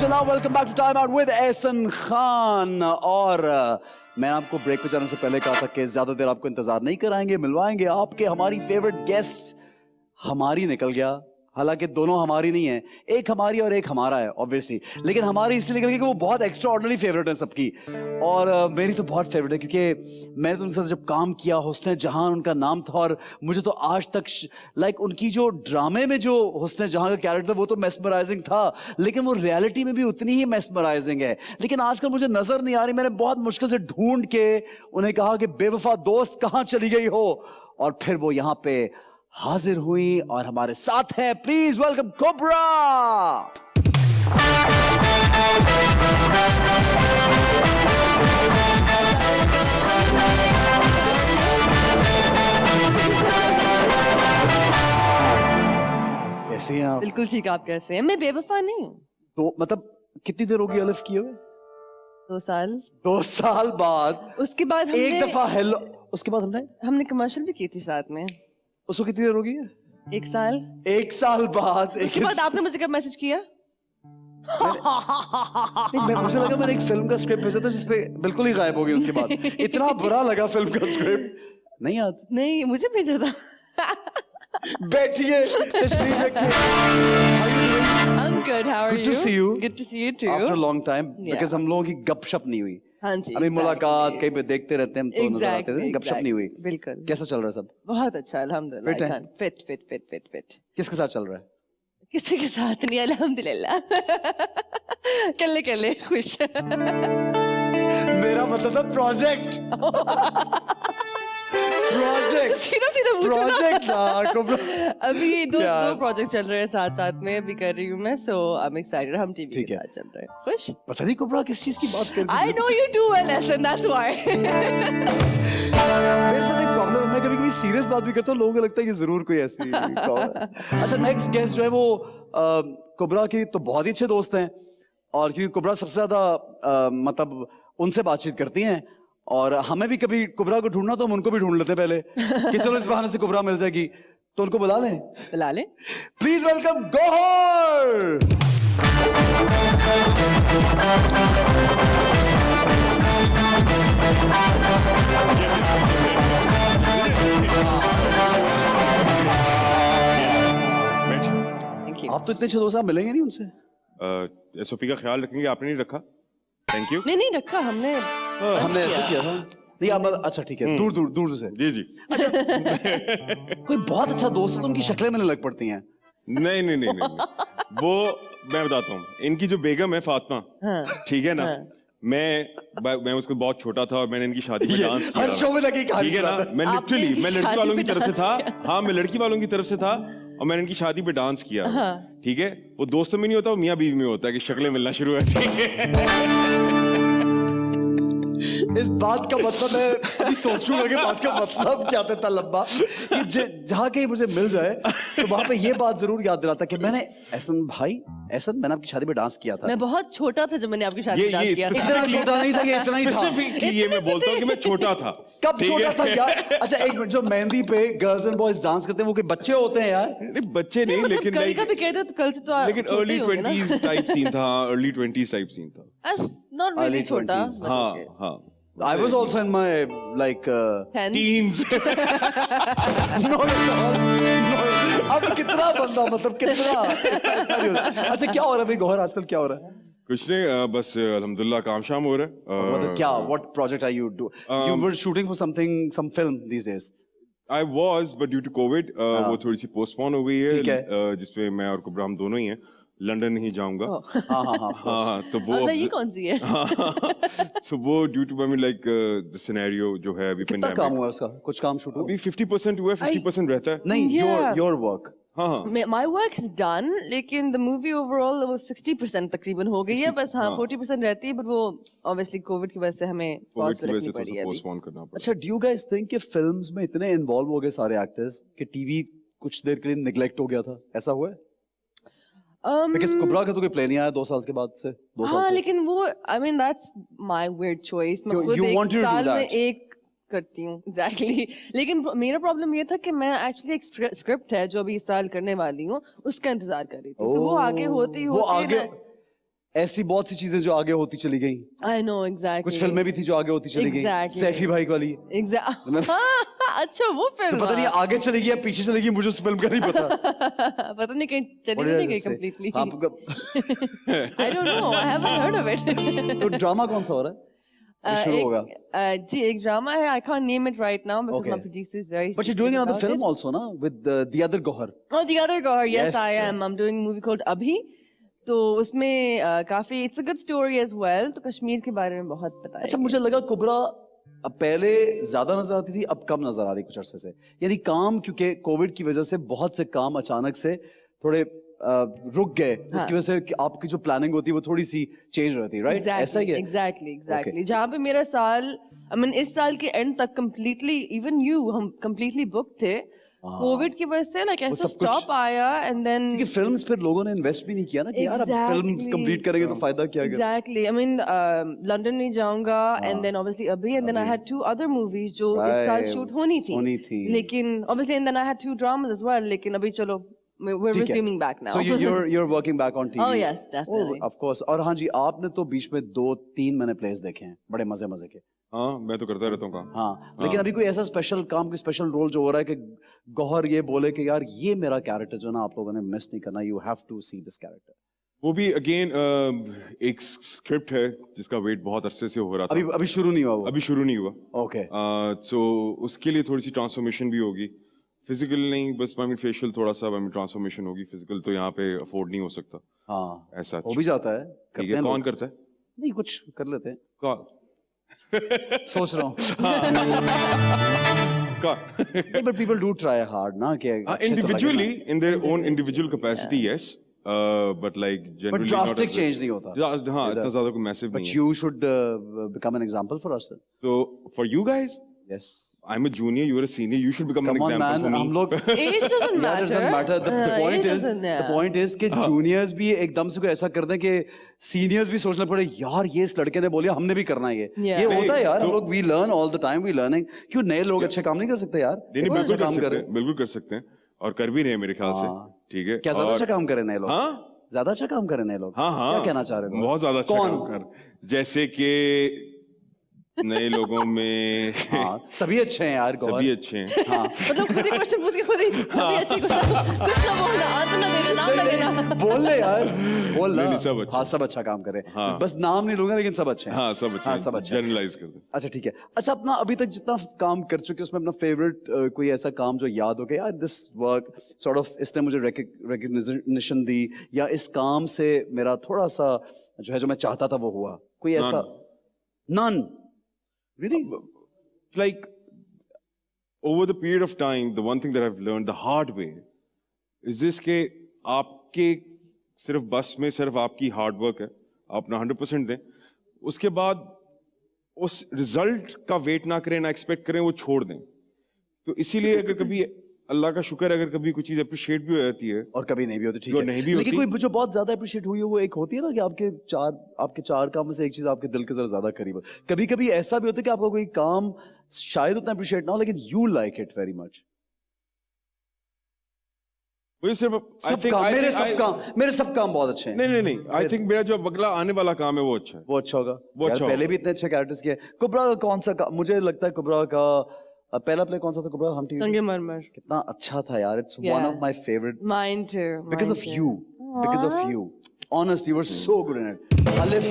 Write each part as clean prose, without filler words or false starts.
चला, welcome back to time out with Ehsan Khan. और मैं आपको ब्रेक पे जाने से पहले कहा था कि ज्यादा देर आपको इंतजार नहीं कराएंगे, मिलवाएंगे आपके हमारी फेवरेट गेस्ट्स। हमारी निकल गया, हालांकि दोनों हमारी नहीं है, एक हमारी और एक हमारा है ऑब्वियसली, लेकिन हमारी इसलिए निकल गई कि वो बहुत एक्स्ट्रा ऑर्डिनरी फेवरेट है सबकी। और मेरी तो बहुत फेवरेट है क्योंकि मैंने तो उनके साथ जब काम किया, हुस्न जहां उनका नाम था, और मुझे तो आज तक लाइक उनकी जो ड्रामे में जो हुस्न जहां का कैरेक्टर वो तो मेस्मराइजिंग था, लेकिन वो रियलिटी में भी उतनी ही मेस्मराइजिंग है। लेकिन आजकल मुझे नजर नहीं आ रही। मैंने बहुत मुश्किल से ढूंढ के उन्हें कहा कि बेवफा दोस्त कहां चली गई हो, और फिर वो यहां पे हाजिर हुई और हमारे साथ है। Please welcome cobra. कैसे हैं आप? बिल्कुल ठीक, आप कैसे हैं? मैं बेवफा नहीं हूँ। तो मतलब कितनी देर होगी अलिफ किए हुए? 2 साल। 2 साल बाद उसके बाद हमने एक दफा हेलो, उसके बाद हमने कमर्शियल भी की थी साथ में। उसको कितनी देर होगी? 1 साल। 1 साल बाद उसके बाद आपने मुझे कब मैसेज किया? मुझे लगा मैंने एक फिल्म का स्क्रिप्ट भेजा था जिसपे बिल्कुल ही गायब हो गई उसके बाद। इतना बुरा लगा फिल्म का स्क्रिप्ट। नहीं याद? नहीं, मुझे भेजा था। बैठिए, तशरीफ रखिए। I'm good. How are Good you? to see you. Good to see you too. After a long time, Yeah. because हम लोगों की गपशप नहीं हुई। हाँ जी। अभी मुलाकात कहीं पे देखते रहते हैं हम, तो नजर आते थे, गपशप नहीं हुई। बिल्कुल। कैसा चल रहा है सब? बहुत अच्छा, अल्हम्दुलिल्लाह। Fit है? फिट। किसके साथ चल रहा है? किसी के साथ नहीं, अल्हम्दुलिल्लाह। कल्ले खुश। मेरा मतलब था प्रोजेक्ट। सीधा पूछो ना। प्रोजेक्ट अभी दो प्रोजेक्ट चल रहे हैं साथ में, अभी कर रही हूँ मैं, सो आई एम एक्साइटेड। हम टीवी ठीक के है। साथ चल रहे हैं। खुश? पता नहीं कोबरा किस चीज की बात कर रही है। I know you too well, Ehsan, that's why. मेरे साथ एक प्रॉब्लम है, मैं कभी सीरियस बात भी करता हूँ, लोगों को लगता है कि जरूर कोई ऐसी अच्छा, नेक्स्ट गेस्ट जो है वो कोबरा के तो बहुत ही अच्छे दोस्त हैं, और क्योंकि कोबरा सबसे ज्यादा मतलब उनसे बातचीत करती हैं, और हमें भी कभी कोबरा को ढूंढना तो हम उनको भी ढूंढ लेते पहले कि चलो इस बहाने से कोबरा मिल जाएगी, तो उनको बुला लें। Please welcome Gauahar. आप तो इतने अच्छे दोस्त, आप मिलेंगे नहीं उनसे? एसओपी का ख्याल रखेंगे, आपने नहीं रखा। Thank you. नहीं रखा हमने ऐसे किया था। नहीं आप अच्छा ठीक है, दूर से। जी। कोई बहुत अच्छा दोस्त है तो उनकी शक्लें मिलने लग पड़ती हैं। नहीं। वो मैं बताता हूँ, इनकी जो बेगम है फातिमा, ठीक है ना, मैं उसको बहुत छोटा था और मैंने इनकी शादी में डांस किया। हर शो में लगी कहानी, ठीक है ना, मैं लिटरली मैं लड़की वालों की तरफ से था। हाँ, मैं लड़की वालों की तरफ से था और मैंने इनकी शादी पे डांस किया। ठीक है, वो दोस्तों में नहीं होता, वो मियाँ बीवी में होता है कि शक्लें मिलना शुरू होती है। इस बात का मतलब मैं अभी सोचूंगा कि बात का मतलब क्या था इतना लंबा, कि जहाँ कहीं मुझे मिल जाए तो वहां पे ये बात जरूर याद दिलाता कि मैंने मैंने आपकी शादी में डांस किया था। मैं बहुत छोटा था जब मैंने आपकी शादी में डांस किया। इतना छोटा नहीं था कि इतना ही था। स्पेसिफिकली ये मैं बोलता हूँ कि मैं छोटा था। कब छोटा था यार? अच्छा एक मिनट, जो मेहंदी पे गर्ल्स एंड बॉयज डांस करते हैं वो कोई बच्चे होते हैं यार? नहीं बच्चे नहीं, लेकिन कल का भी कहते तो कल से तो लेकिन अर्ली 20s टाइप सीन था। अर्ली 20s टाइप सीन था। नॉट रियली छोटा। हाँ। I was also in my like teens. Not at all. अब कितना बंदा, मतलब कितना अच्छा क्या हो रहा है भाई गौहर, आजकल क्या हो रहा है? कुछ नहीं, बस अल्हम्दुलिल्लाह काम शाम हो रहा है। मतलब क्या, what project are you do? You were shooting for some film these days. I was, but due to COVID, वो थोड़ी सी postpone हो गई है, जिसपे मैं और कुबरा हम दोनों ही हैं। लंदन नहीं जाऊंगा। हाँ, तो वो ये कौन सी है? तो वो due to like the scenario जो है अभी कितना काम हुआ उसका? कुछ काम शूट हुआ? अभी 50% हुआ है, 50% रहता है। नहीं, your work. हाँ। My work is done, लेकिन the movie overall वो 60% तकरीबन हो गई है, बस 40% रहती है, but वो obviously COVID की वजह से हमें pause पे रखनी पड़ी है अभी। अच्छा, do you guys think कि फिल्म्स में इतने इन्वॉल्व हो गए सारे एक्टर्स कि टीवी कुछ देर के लिए निगलेक्ट हो गया था? ऐसा हुआ है? Because कुबरा का तो कोई प्लान नहीं आया 2 साल के बाद से, 2 साल से। लेकिन वो I mean that's my weird choice. मैं खुद एक साल में एक करती हूँ exactly. लेकिन मेरा प्रॉब्लम ये था कि मैं एक्चुअली एक स्क्रिप्ट है जो अभी इस साल करने वाली हूँ, उसका इंतजार कर रही थी, तो वो आगे होती ऐसी बहुत सी चीजें जो आगे होती चली गई, I know exactly. कुछ फिल्में भी थी जो आगे होती चली गई, Exactly. सैफी भाई वाली। अच्छा वो तो फिल्म पता नहीं आगे चली गई या पीछे चली गई, मुझे उस फिल्म का नहीं पता। पता नहीं कहीं चली What did नहीं I गई just say? completely. आपका I don't know. I haven't heard of it. तो ड्रामा कौन सा हो रहा है? ये शुरू होगा। जी एक ड्रामा है. I can't name it right now because Okay. my producer is very. But you're doing secretive another about film it. also, na? With the other Gohar. Oh, the other girl. Yes, Yes. I am. I'm doing a movie called Abhi. तो उसमें काफी it's a good story as well. तो कश्मीर के बारे में बहुत पता है. अच्छा मुझे लगा कुबरा अब पहले ज्यादा नजर आती थी, अब कम नजर आ रही कुछ अरसे से, यानी काम क्योंकि कोविड की वजह से बहुत से काम अचानक से थोड़े रुक गए, उसकी वजह से कि आपकी जो प्लानिंग होती है वो थोड़ी सी चेंज रहती है, राइट? ऐसा ही है। Exactly. जहाँ पे मेरा साल, I mean इस साल के एंड तक completely, even you, हम completely booked थे. कोविड की वजह से like ऐसा सब कुछ- स्टॉप आया and then क्योंकि फिल्म्स फिर लोगों ने इन्वेस्ट भी नहीं किया ना कि यार अब फिल्म्स Exactly. कंप्लीट करेंगे तो फायदा क्या है? Exactly. I mean, London नहीं जाऊंगा and then obviously अभी and then I had 2 other movies जो इस साल Right. शूट होनी थी. लेकिन obviously and then I had 2 dramas as well. लेकिन अभी चलो we're ठीक है। resuming back now. So you're working back on TV. Oh yes, definitely. Of course. और हाँ जी, आपने तो बीच में 2-3 मैंने प्लेस देखे हैं, बड़े मजे के। हाँ मैं तो करता रहता हूँ काम। हाँ, लेकिन अभी कोई ऐसा स्पेशल काम, कोई स्पेशल रोल जो हो रहा है कि गौहर ये बोले कि यार ये मेरा कैरेक्टर जो ना आप लोगों ने मिस नहीं करना, you have to see this character. वो भी अगेन एक स्क्रिप्ट है जिसका वेट बहुत अरसे से हो रहा था। अभी शुरू नहीं हुआ वो? अभी शुरू नहीं हुआ। ओके। सो उसके लिए थोड़ी सी ट्रांसफॉर्मेशन भी होगी, फिजिकल नहीं बस आई मीन फेशियल थोड़ा सा आई मीन ट्रांसफॉर्मेशन होगी, फिजिकल तो यहाँ पे अफोर्ड नहीं हो सकता। हाँ, ऐसा हो भी जाता है, ठीक करते है। हैं कौन लोग। करता है? नहीं, कुछ कर लेते हैं, कौन? सोच रहा हूँ। कौन? नहीं, but people do try hard ना कि अच्छे तो लगे individually ना। in their own individual capacity yes, but like generally But not drastic as a- change नहीं होता। हाँ इतना ज्यादा कोई मैसिव But नहीं है। you should become an example for us then. So for you guys, Yes. I'm a junior, you are a senior, you should become an Come on example man, for me. हम लोग Age doesn't Yeah, matter. doesn't matter. The point age is, doesn't, the point is कि juniors भी एकदम से कोई ऐसा कर दें कि seniors भी सोचना पड़े यार ये इस लड़के ने बोलिया हमने भी करना है ये। Yeah. ये होता है यार, हम तो- लोग we learn all the time, we learning। क्यों नए लोग अच्छे काम नहीं कर सकते यार? नहीं बहुत बिल्कुल अच्छा कर काम सकते करें। हैं, बिल्कुल कर सकते हैं और कर भी रहे हैं मेरे ख्याल से। हाँ। ठीक है। क्या ज्यादा और- अच्छा काम करें नए लोग? हाँ ज्यादा अच्छा काम करें नए लोग? हाँ हाँ क्या कहना चाह रहे हो? बहुत ज्यादा अच्छा कौन? काम कर, जैसे कि नए लोगों में हाँ, सभी अच्छे हैं यार। सभी अच्छे हैं। हाँ। मतलब खुद ही क्वेश्चन पूछ के खुद ही सभी अच्छे कुछ ना बोलना, आंसर ना देना, नाम ना लेना। बोल ले यार, बोल नहीं, ना। सब अच्छे। हाँ, सब अच्छा काम करे। हाँ। बस नाम नहीं लूंगा लेकिन सब अच्छे हैं। हाँ सब अच्छे हाँ, सब अच्छे हैं। जनरलाइज कर दे। अच्छा ठीक है। अच्छा अपना अभी तक जितना काम कर चुके हैं उसमें अपना फेवरेट कोई ऐसा काम जो याद हो कि यार दिस वर्क सॉर्ट ऑफ इसने मुझे रिकग्निशन दी या इस काम से मेरा थोड़ा सा जो है जो मैं चाहता था वो हुआ, कोई ऐसा? None really? Like over the period of time, the one thing that I've learned the hard way is this कि आपके सिर्फ बस में सिर्फ आपकी हार्ड वर्क है, आप अपना 100% दें, उसके बाद उस रिजल्ट का वेट ना करें, ना एक्सपेक्ट करें, वो छोड़ दें। तो इसीलिए अगर कभी अल्लाह का शुक्र है, अगर कभी कोई चीज अप्रिशिएट भी हो जाती है और कभी नहीं भी होती, ठीक जो है। नहीं भी लेकिन होती। कोई जो बहुत ज्यादा अप्रिशिएट हुई हो वो एक होती है ना कि आपके चार काम में से एक चीज आपके दिल के जरा ज्यादा करीब हो। कभी कभी ऐसा भी होता है कि आपका कोई काम शायद उतना अप्रिशिएट ना हो लेकिन you like it very much. वही सिर्फ सब काम मेरे सब काम बहुत अच्छे हैं। नहीं आई थिंक मेरा जो अगला आने वाला काम है वो अच्छा है। वो अच्छा होगा। वो यार अच्छा पहले होगा। भी इतने अच्छे कैरेक्टर्स किए। कुबरा का कौन सा मुझे लगता है कुबरा का पहला प्ले कौन सा था कुबरा? हम टीवी संगमरमर। कितना अच्छा था यार। It's one Yeah. Of my favourite Mine too. because of you. Because of you. Honestly, you were so good in it. Alif,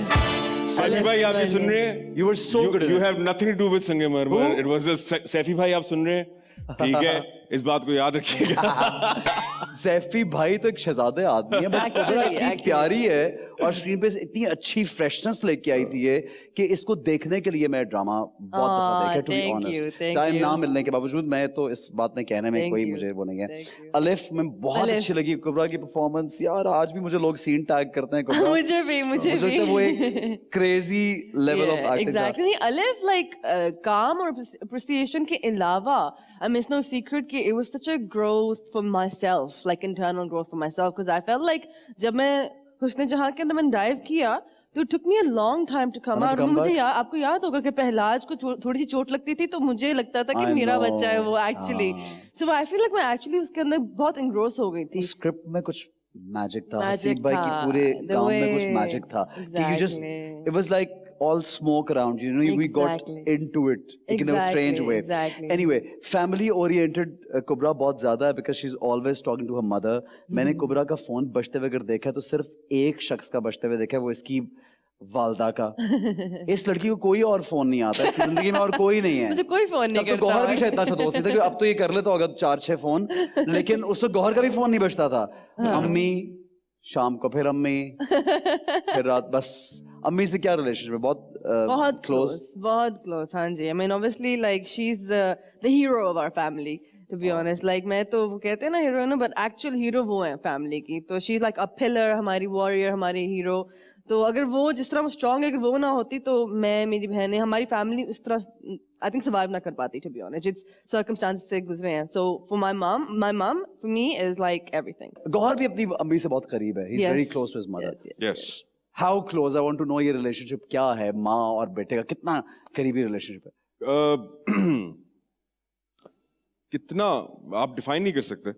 Saifi भाई आप ये सुन रहे हैं? you were so good in You it. have nothing to do with संगमरमर. Who? It was just Saifi भाई आप सुन रहे हैं? ठीक है, इस बात को याद रखिएगा। सैफी भाई तो एक शहजादे आदमी है, बट Actually, इतनी प्यारी है और स्क्रीन पे इतनी अच्छी फ्रेशनेस लेके आई थी ये कि इसको देखने के लिए मैं ड्रामा बहुत दफा देखा, to be thank you, honest. thank time you. ना मिलने के बावजूद मैं तो इस बात में कहने में Thank कोई you. मुझे वो नहीं है। Thank you. अलिफ में बहुत अलिफ। अच्छी लगी कुबरा की परफॉर्मेंस यार। आज भी मुझे लोग सीन टैग करते हैं कुबरा। मुझे भी मुझे लगता है वो एक क्रेजी लेवल ऑफ एक्टिंग था। Exactly. Alif, like calm और appreciation के अलावा, I mean, it's no secret कि it was such a growth for myself, like internal growth for myself, because I felt like जब मैं हुस्न जहाँ के अंदर मैंने dive किया, तो it took me a long time to come out. मुझे आपको याद होगा कि पहलाज को थोड़ी सी चोट लगती थी, तो मुझे लगता था कि I मेरा know. बच्चा है वो actually. So I feel like मैं actually उसके अंदर बहुत engross हो गई थी. स्क्रिप्ट में कुछ मैजिक था, Magic हसीब भाई की था, पूरे the काम में कुछ way- मैजिक था कि you just Exactly. it was like all smoke around you know we got Exactly. into it like in a strange Exactly, way. exactly. Anyway, family oriented कुबरा बहुत ज्यादा है because she's always talking to her mother. मैंने कुबरा का phone बजते हुए अगर देखा तो सिर्फ एक शख्स का बजते हुए देखा है, वो इसकी वालदा का। इस लड़की को कोई और फोन नहीं आता, इसकी जिंदगी में और कोई नहीं है। मुझे कोई फोन नहीं तब तो करता गौहर भी और। शायद इतना अच्छा दोस्त नहीं था कि अब तो ये कर लेता होगा 4-6 फोन, लेकिन उससे गौहर का भी फोन नहीं बजता था। अम्मी, शाम को फिर अम्मी, फिर रात, बस। अम्मी से क्या रिलेशनशिप है? बहुत क्लोज। बहुत क्लोज, हाँ जी। I mean obviously like she's the hero of our family to be honest. Like मैं तो वो कहते हैं ना हीरो ना, but actual hero वो है फैमिली की। तो she's like a pillar, हमारी warrior, हमारी हीरो। तो अगर वो जिस तरह वो स्ट्रांग है, अगर वो ना होती तो मैं, मेरी बहनें, हमारी फैमिली उस तरह आई थिंक सर्वाइव ना कर पाती to be honest. It's circumstances से गुजरे हैं। So for my mom for me is like everything. Gauhar भी अपनी अम्मी से बहुत करीब है। He's Yes. very close to his mother. Yes, yes. Yes. How close? I want to know ये रिलेशनशिप क्या है, माँ और बेटे का कितना करीबी रिलेशनशिप है? कितना आप डिफाइन नहीं कर सकते,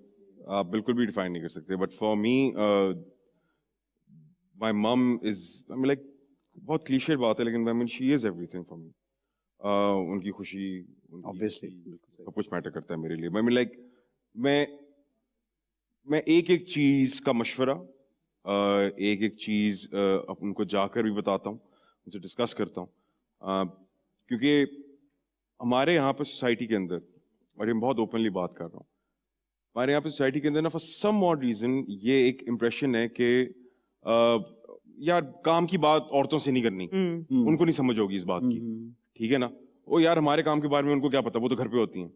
आप बिल्कुल भी डिफाइन नहीं कर सकते, but for me my mum is, I mean like, बहुत क्लीशे बात है लेकिन I mean she is everything for me. उनकी खुशी, उनकी Obviously. खुशी, सब कुछ मैटर करता है मेरे लिए। आई मीन लाइक मैं एक एक चीज का मशवरा, एक एक चीज उनको जाकर भी बताता हूँ, उनसे डिस्कस करता हूँ, क्योंकि हमारे यहाँ पे सोसाइटी के अंदर, और मैं बहुत ओपनली बात कर रहा हूँ, हमारे यहाँ पे सोसाइटी के अंदर ना फॉर सम ऑड रीजन ये एक इम्प्रेशन है कि यार काम की बात औरतों से नहीं करनी, उनको नहीं समझ होगी इस बात की, ठीक है ना, ओ यार हमारे काम के बारे में उनको क्या पता, वो तो घर पे होती हैं।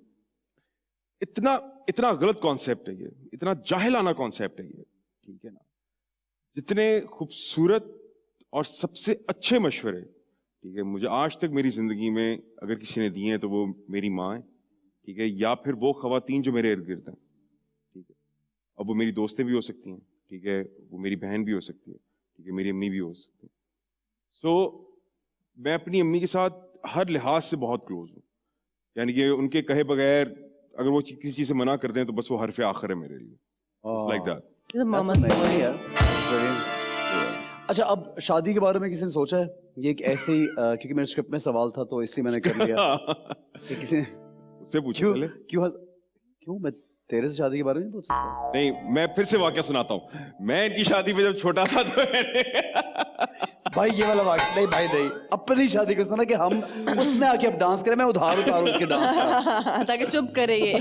इतना इतना गलत कॉन्सेप्ट है ये, इतना जाहिलाना कॉन्सेप्ट है ये, ठीक है ना। जितने खूबसूरत और सबसे अच्छे मशवरे, ठीक है, मुझे आज तक मेरी जिंदगी में अगर किसी ने दिए हैं तो वो मेरी माँ है, ठीक है, या फिर वो खवातीन जो मेरे इर्द गिर्द हैं, ठीक है। अब वो मेरी दोस्तें भी हो सकती हैं, ठीक है, वो मेरी बहन भी हो सकती है, ठीक है, मेरी अम्मी भी हो सकती है। सो मैं अपनी अम्मी के साथ हर लिहाज से बहुत क्लोज हूँ, यानी कि उनके कहे बगैर अगर वो किसी चीज से मना कर दें तो बस वो हरफ आखिर है मेरे लिए, like that. She's a That's mama. amazing, यार। That's brilliant. अच्छा, अब शादी के बारे में किसी ने सोचा है? ये एक ऐसे ही क्योंकि मेरे स्क्रिप्ट में सवाल था तो इसलिए मैंने कर लिया कि किसी ने उससे पूछो क्यों पहले। क्यों मैं तेरे से शादी के बारे में नहीं पूछ सकता? नहीं, मैं फिर से वाकया सुनाता हूँ। मैं इनकी शादी पे जब छोटा था तो भाई ये वाला वाक्य नहीं, भाई नहीं, अपनी शादी को सुना कि हम उसमें आके अब डांस करें, मैं उधार उतारूं उसके डांस का। ताकि चुप करे ये।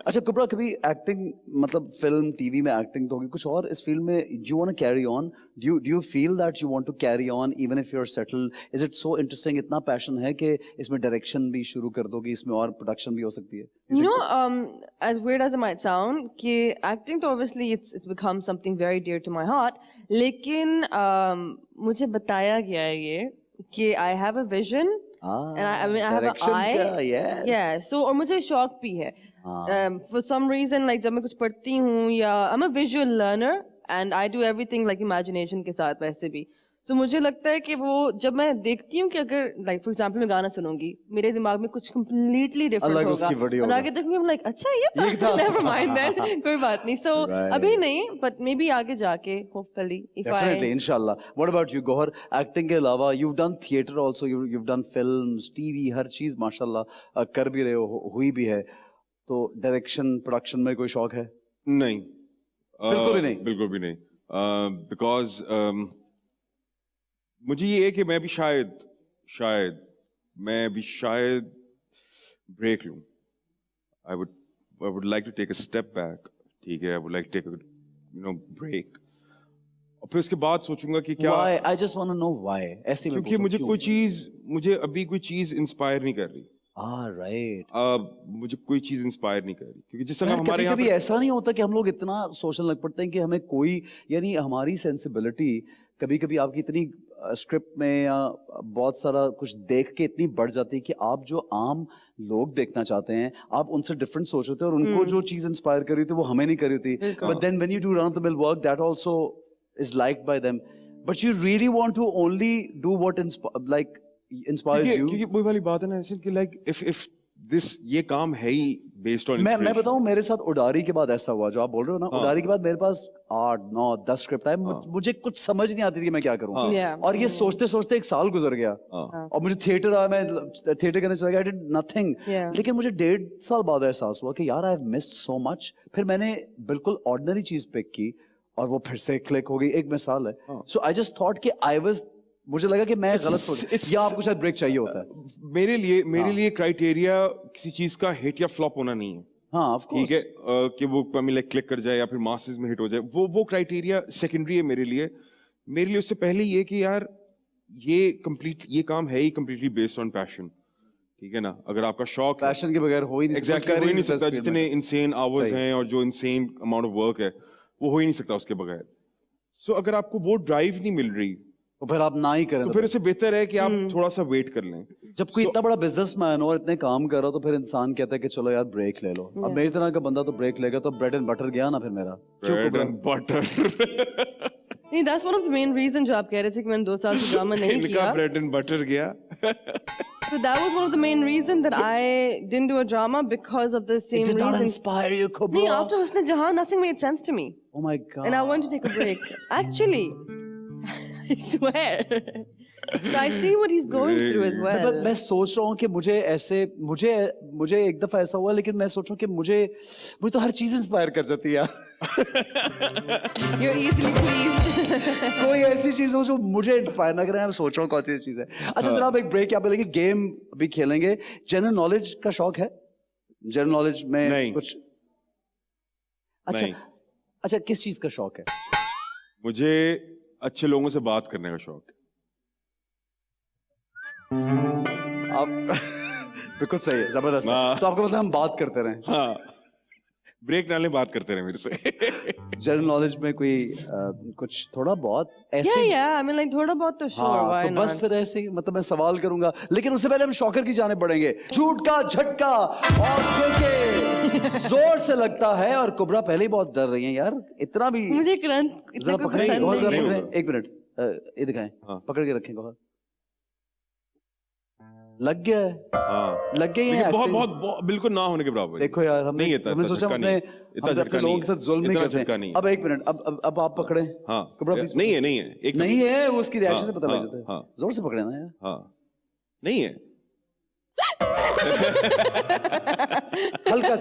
अच्छा कुबरा, कभी एक्टिंग, मतलब फिल्म टीवी में एक्टिंग तो होगी, कुछ और इस फील्ड में you want to carry on? Do you feel that you want to carry on even if you're settled? Is it so interesting? इतना पैशन है कि इसमें डायरेक्शन भी शुरू कर दोगी, इसमें और प्रोडक्शन भी हो सकती है? You know, as weird as it might sound, कि acting तो obviously it's become something very dear to my heart. लेकिन मुझे बताया गया है ये कि I have a vision and I mean I have an direction eye. का, yes. Yeah. So और मुझे शौक भी है. For some reason, like जब मैं कुछ पढ़ती हूँ या I'm a visual learner and I do everything like imagination के साथ वैसे भी. So मुझे लगता है कि वो जब मैं देखती हूँ कि अगर like for example मैं गाना सुनूंगी, मेरे दिमाग में कुछ completely different अलग होगा. उसकी video और होगा। आगे देखूंगी I'm like अच्छा ये था. Never mind then. कोई बात नहीं. So Right. अभी नहीं, but maybe आगे जाके hopefully if Definitely, inshallah. What about you, Gohar? Acting के अलावा you've done theatre also, you've done films, TV, हर चीज माशाल्लाह कर भी रहे हो, हुई भी है। तो डायरेक्शन, प्रोडक्शन में कोई शौक है? नहीं, बिल्कुल भी नहीं? बिल्कुल भी नहीं, बिकॉज मुझे ये है कि मैं भी शायद ब्रेक लूं। I would like to take a step back, ठीक है, I would like to take a break, और फिर उसके बाद सोचूंगा कि क्या, Why? I just want to know why. ऐसे में क्योंकि पूछो, मुझे अभी कोई चीज इंस्पायर नहीं कर रही। right. मुझे कोई चीज इंस्पायर नहीं कर रही, क्योंकि जिस तरह हमारे यहाँ कभी पे ऐसा नहीं होता कि हम लोग इतना सोशल लग पड़ते हैं कि हमें कोई, यानी हमारी सेंसिबिलिटी कभी कभी आपकी इतनी स्क्रिप्ट में या बहुत सारा कुछ देख के इतनी बढ़ जाती है कि आप जो आम लोग देखना चाहते हैं आप उनसे डिफरेंट सोच रहे थे, और उनको जो चीज इंस्पायर करी थी वो हमें नहीं करी थी। But then when you do run of the mill work that also is liked by them, but you really want to only do what inspires you. क्योंकि वही वाली बात है ना, ऐसे कि लाइक इफ दिस ये काम है ही based on मैं inspiration. बताऊं, मेरे साथ उडारी के बाद ऐसा हुआ जो आप बोल रहे हो ना, उडारी के बाद मेरे पास 8, 9, 10 स्क्रिप्ट है, मुझे कुछ समझ नहीं आती थी कि मैं क्या करूं। Yeah. और ये सोचते सोचते 1 साल गुजर गया और मुझे थिएटर आया, मैं थिएटर करने चला गया, आई डिड नथिंग। Yeah. लेकिन मुझे 1.5 साल बाद एहसास हुआ कि यार I have missed so much. फिर मैंने बिल्कुल ऑर्डिनरी चीज पिक की और वो फिर से क्लिक हो गई। एक मिसाल है, सो आई जस्ट थॉट कि आई वाज, मुझे लगा कि मैं गलत सोच, या आपको शायद ब्रेक चाहिए होता है। मेरे लिए क्राइटेरिया किसी चीज का हिट या फ्लॉप होना नहीं है। हाँ ऑफ कोर्स, ठीक है, कि वो लाइक क्लिक कर जाए या फिर मासेस में हिट हो जाए, वो क्राइटेरिया सेकेंडरी है मेरे लिए। उससे पहले ये कि यार ये काम है ही कंप्लीटली बेस्ड ऑन पैशन। ठीक है ना, अगर आपका शौक है, पैशन के बगैर हो ही नहीं एग्जैक्टली हो ही नहीं सकता। जितने में। इनसेन आवर्स सही। हैं और जो इनसेन अमाउंट ऑफ वर्क है, वो हो ही नहीं सकता उसके बगैर। सो अगर आपको वो ड्राइव नहीं मिल रही तो फिर आप ना ही करें। तो फिर उससे बेहतर है कि आप थोड़ा सा वेट कर लें। जब कोई इतना बड़ा बिजनेसमैन हो और इतने काम कर रहा हो तो फिर इंसान कहता है कि चलो यार ब्रेक ले लो। अब मेरी तरह का बंदा तो ब्रेक लेगा तो ब्रेड एंड बटर गया ना फिर मेरा। Bread and butter. नहीं, that's one of the main reasons जो आप कह रहे थे कि मैंने 2 साल से ड्रामा नहीं इनका किया। ब्रेड एंड बटर गया। So that was one of the main reasons that I didn't do a drama because of the same Did not reason. inspire you, Kubra? नहीं, after Husn Jahan, nothing made sense to me, Oh my God. and I wanted to take a break. Actually, I swear. So I see what he's going through as मैं well. सोच रहा हूँ कि मुझे ऐसे मुझे एक दफा ऐसा हुआ, लेकिन मैं सोच रहा हूँ कि मुझे तो हर चीज इंस्पायर कर जाती है यार। You're easily pleased. कोई ऐसी चीज हो जो मुझे इंस्पायर ना करे, मैं सोच रहा हूँ कौन सी चीज है। अच्छा जरा आप एक ब्रेक यहाँ पे लेंगे, गेम अभी खेलेंगे। जनरल नॉलेज का शौक है? जनरल नॉलेज में नहीं। कुछ अच्छा नहीं। अच्छा किस चीज का शौक है? मुझे अच्छे लोगों से बात करने का शौक है। आप बिल्कुल सही है, जबरदस्त है। हाँ। तो आपका मतलब हम बात करते रहें। हाँ, ब्रेक डालने बात करते रहे मेरे से। जनरल नॉलेज में कोई कुछ थोड़ा बहुत ऐसे Yeah. I mean, like थोड़ा बहुत तो sure. हाँ, Why तो बस not? फिर ऐसे ही मतलब मैं सवाल करूंगा, लेकिन उससे पहले हम शॉकर की जाने पड़ेंगे। झूठ का झटका, और जो कि जोर से लगता है, और कुबरा पहले ही बहुत डर रही है यार, इतना भी। मुझे करंट इतना जरा कोई पकड़े, पसंद बहुत जरा नहीं है। नहीं पकड़े, एक मिनट ये दिखाएं, हाँ। पकड़ के रखें गौहर। लग गया है, हाँ, लग गई है लेकिन बहुत acting। बहुत बिल्कुल ना होने के बराबर। देखो यार, हमने नहीं, इतना हमने सोचा झटका अपने नहीं। हम इतना अपने झटका लोगों नहीं के साथ जुल्म नहीं इतना करते झटका हैं। नहीं। अब एक मिनट, अब आप पकड़े। हाँ, कुबरा yes, please नहीं है एक नहीं है, वो उसकी रिएक्शन हाँ, से पता लग हाँ, जाता है। हाँ। जोर से पकड़े ना यार। हाँ, नहीं है। हल्का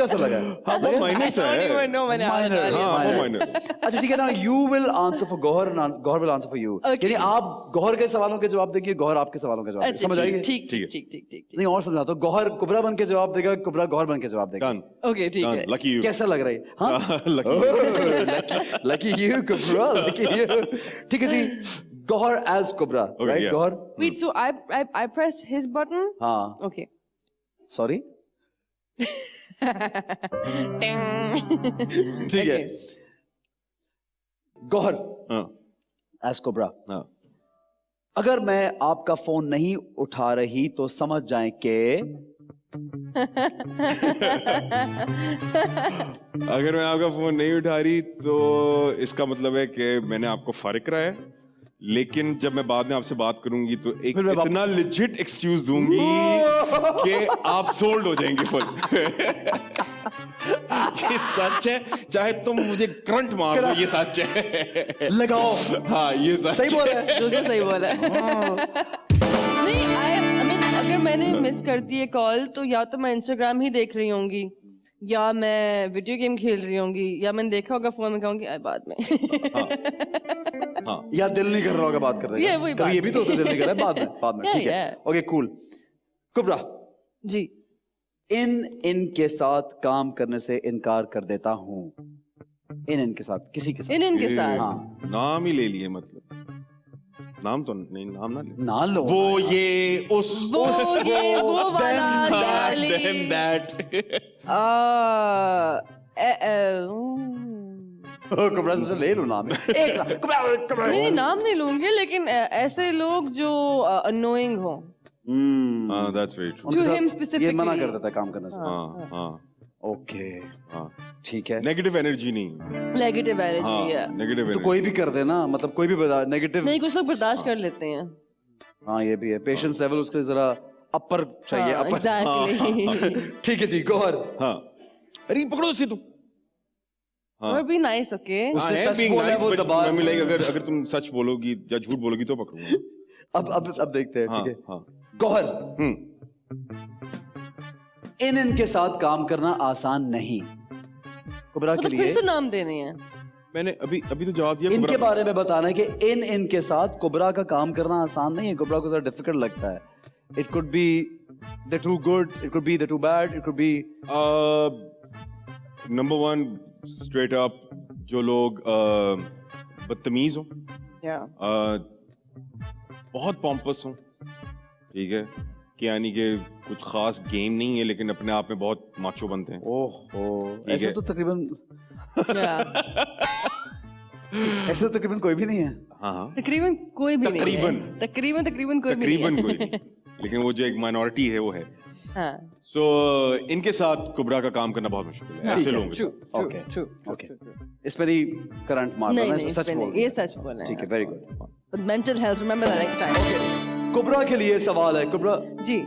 सा लगा है। हाँ, वो माइनस I don't है। even know मैंने आधा Minor, डाल दिया। हाँ, वो minor। माइनस। अच्छा ठीक है ना, you will answer for Gauahar, Gauahar will answer for you. Okay. यानी आप गौहर के सवालों के जवाब देंगे, गौहर आपके सवालों के जवाब देगा। अच्छा, समझ आएगी? ठीक ठीक है। ठीक ठीक ठीक ठीक। नहीं और समझाता हूँ, गौहर कुबरा बन के जवाब देगा, कुबरा गौहर बन के जवाब देगा। Done, ओके ठीक है। done. Lucky you. कैसा लग रहा है? हाँ Lucky. Lucky you Kubra, lucky you. ठीक है जी, Gauhar as Kubra, right? yeah. Gauhar, Wait, so I press his button? हाँ, Okay. Sorry, Ding. ठीक है। गौहर हाँ, एज कुबरा, हाँ। अगर मैं आपका फोन नहीं उठा रही तो समझ जाएं कि अगर मैं आपका फोन नहीं उठा रही तो इसका मतलब है कि मैंने आपको फारिग कराया है, लेकिन जब मैं बाद में आपसे बात करूंगी तो एक फिर मैं इतना लिजिट एक्सक्यूज दूंगी कि आप सोल्ड हो जाएंगे फुल। ये सच है, चाहे तुम मुझे करंट मार दो, ये सच है। लगाओ। हाँ, ये सच सही बोल रहा है। बिल्कुल सही बोला है। नहीं, I mean, अगर मैंने मिस कर दी है कॉल तो या तो मैं इंस्टाग्राम ही देख रही होंगी, या मैं वीडियो गेम खेल रही होंगी, या मैंने देखा होगा फोन में, कहूंगी "आए, बाद में। हाँ, या दिल नहीं कर रहा होगा बात करने ये का। वही कभी बात ये भी तो होता है, दिल नहीं कर रहा है, बाद में Yeah, ठीक है। yeah. Okay cool. Kubra, ji. इनके साथ काम करने से इनकार कर देता हूँ। इनके साथ, किसी के साथ। इनके साथ। हाँ, नाम ही ले लिए, मतलब नाम तो नहीं, नाम ना ले। ना लो। वो ये उस वो ये वो वाला then that. कुबरा से ले लो नाम। एक नाम, कुबरा। नहीं, नाम नहीं लूंगी, लेकिन ऐसे लोग जो अनोइंग हो, हाँ, that's very true. उनके To him साथ specifically. ये मना कर देता है काम करने से। हाँ, हाँ, ओके हाँ। ठीक है। नेगेटिव एनर्जी नहीं। नेगेटिव हाँ, एनर्जी है। नेगेटिव तो एनर्जी। कोई भी कर देना, मतलब कोई भी बता नेगेटिव। नहीं, कुछ लोग बर्दाश्त कर लेते हैं। हाँ ये भी है, पेशेंस लेवल उसके जरा अपर चाहिए, हाँ, अपर। exactly. ठीक है जी, गौहर। हाँ, अरे पकड़ो उसे तुम। हाँ। Or be nice, okay? उसने हाँ, सच being बोला है, nice, वो but दबा- मम्मी लाइक अगर तुम सच बोलोगी या झूठ बोलोगी तो पकड़ूंगा। अब देखते हैं, हाँ, ठीक है। हाँ। गौहर, हम्म। इनके साथ काम करना आसान नहीं। कुबरा के मतलब फिर लिए से नाम देने हैं। मैंने अभी तो जवाब दिया। इनके कुबरा- बारे में बताना है कि इनके साथ कुबरा का काम करना आसान नहीं है। कुबरा को जरा डिफिकल्ट लगता है। It could be the two good, it could be the two bad, it could be number one straight up जो लोग बदतमीज हो, Yeah. बहुत पॉम्पस हो, ठीक है, कि यानी कि कुछ खास गेम नहीं है लेकिन अपने आप में बहुत माचो बनते हैं। ओह, ऐसे है। तो तकरीबन Yeah. ऐसे तो तकरीबन कोई भी नहीं है। हाँ हाँ, तकरीबन कोई भी नहीं है। तकरीबन। तकरीबन कोई भी तकरीबन नहीं कोई है। नहीं, लेकिन वो जो एक माइनॉरिटी है वो है। हाँ। सो इनके साथ कुबरा का काम करना बहुत मुश्किल है, ऐसे ठीक है। लोगों के True, साथ। true, Okay. true, Okay. true, true. इस पर ही करंट मारना नहीं है, नहीं, इसमें सच इस पे बोल नहीं, ये सच बोले ठीक है, very good. But mental health, remember that next time. कुबरा के लिए सवाल है। कुबरा जी।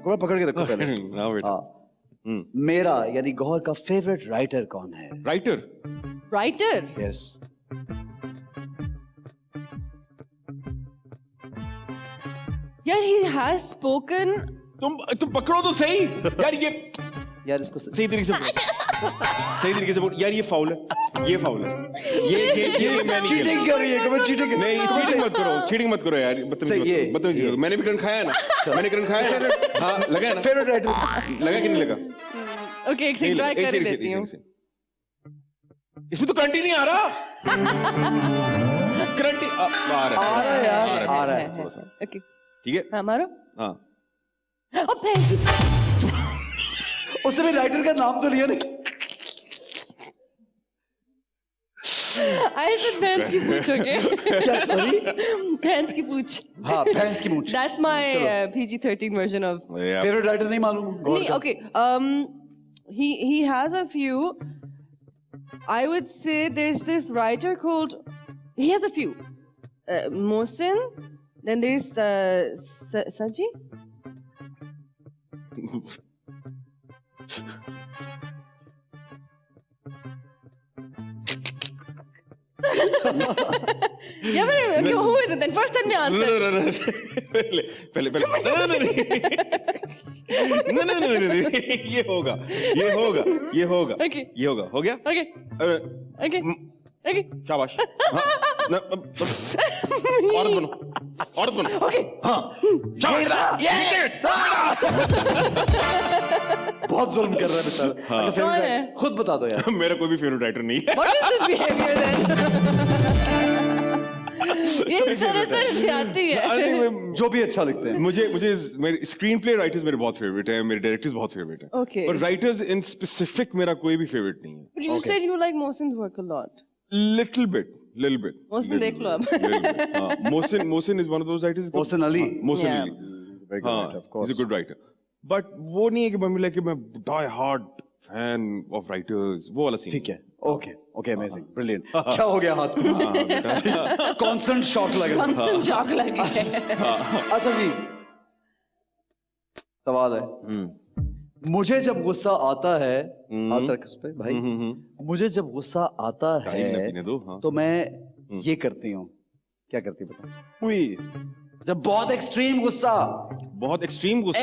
कुबरा पकड़ के रखो पहले। ना बेटा। हाँ, मेरा यानी गौहर का फेवरेट राइटर कौन है? Writer? Writer. Yes, Yeah, he has spoken. तुम पकड़ो तो सही यार, ये यार इसको सही तरीके से सही तरीके से बोल यार, ये फाउल है, ये फाउल है, ये मैं नहीं चीटिंग खेलता। कर रही है। कुबरा चीटिंग नहीं, चीटिंग मत करो यार, सही, ये- बदतमीजी मत करो। मैंने भी करंट खाया है ना, मैंने करंट खाया है ना। हाँ, लगा है ना? फेवरेट राइटर लगा कि नहीं लगा? Okay, एक नहीं से लगा, try एक कर से- ही एक से- देती एक हूँ. से- इसमें तो करंट ही नहीं आ रहा। करंट आ रहा है यार, आ रहा है। थोड़ा सा। Okay. ठीक है। हाँ, मारो. हाँ, Oh, thank you. उससे भी राइटर का नाम तो लिया नहीं। I said भैंस की पूछ, okay? क्या, सॉरी? भैंस की पूछ. हाँ, भैंस की मूंछ। That's my PG-13 version of. या- फेवरेट राइटर नहीं मालूम गौहर Nee, का? okay. He has a few. I would say there's this writer called. He has a few. Mohsin. Then there's Saji. Yeah, but who is it then? First tell me answer. पहले नहीं, ये होगा, Okay. ये होगा, हो गया? Okay. अरे, Okay. Okay. शाबाश। हाँ, औरत बनो। Okay. हाँ, शाबाश। बहुत जुल्म कर रहा है बेचारा। अच्छा, कौन फेवरेट है? राइटर खुद बता दो यार। मेरा कोई भी फेवरेट राइटर नहीं है। What is this behavior then? ये सरासर ज्यादती है. I think मैं- जो भी अच्छा लिखते हैं। मुझे मेरे स्क्रीन प्ले राइटर्स मेरे बहुत फेवरेट है, मेरे डायरेक्टर्स बहुत फेवरेट है। Okay. पर राइटर्स इन स्पेसिफिक मेरा कोई भी फेवरेट नहीं है। But you said you like Mohsin's work a lot. Little bit Mohsin देख लो अब. Mohsin is one of those writers. Mohsin Ali. Mohsin Yeah. Ali, हाँ, he's a good writer. But वो नहीं है कि मैं कि मैं die hard fan of writers, वो वाला सीन। ठीक है, ओके ओके, अमेजिंग, ब्रिलियंट। क्या हो गया हाथ को? हाँ बेटा। कांस्टेंट शॉक लग रहा है। Constant shock लगे है. अच्छा जी, सवाल है। मुझे जब गुस्सा आता है, हाथ रख उस पे भाई। मुझे जब गुस्सा आता टाइम न है पीने दो, हाँ। तो मैं ये करती हूँ। क्या करती हूँ बता? हुई जब बहुत एक्सट्रीम गुस्सा, बहुत एक्सट्रीम गुस्सा।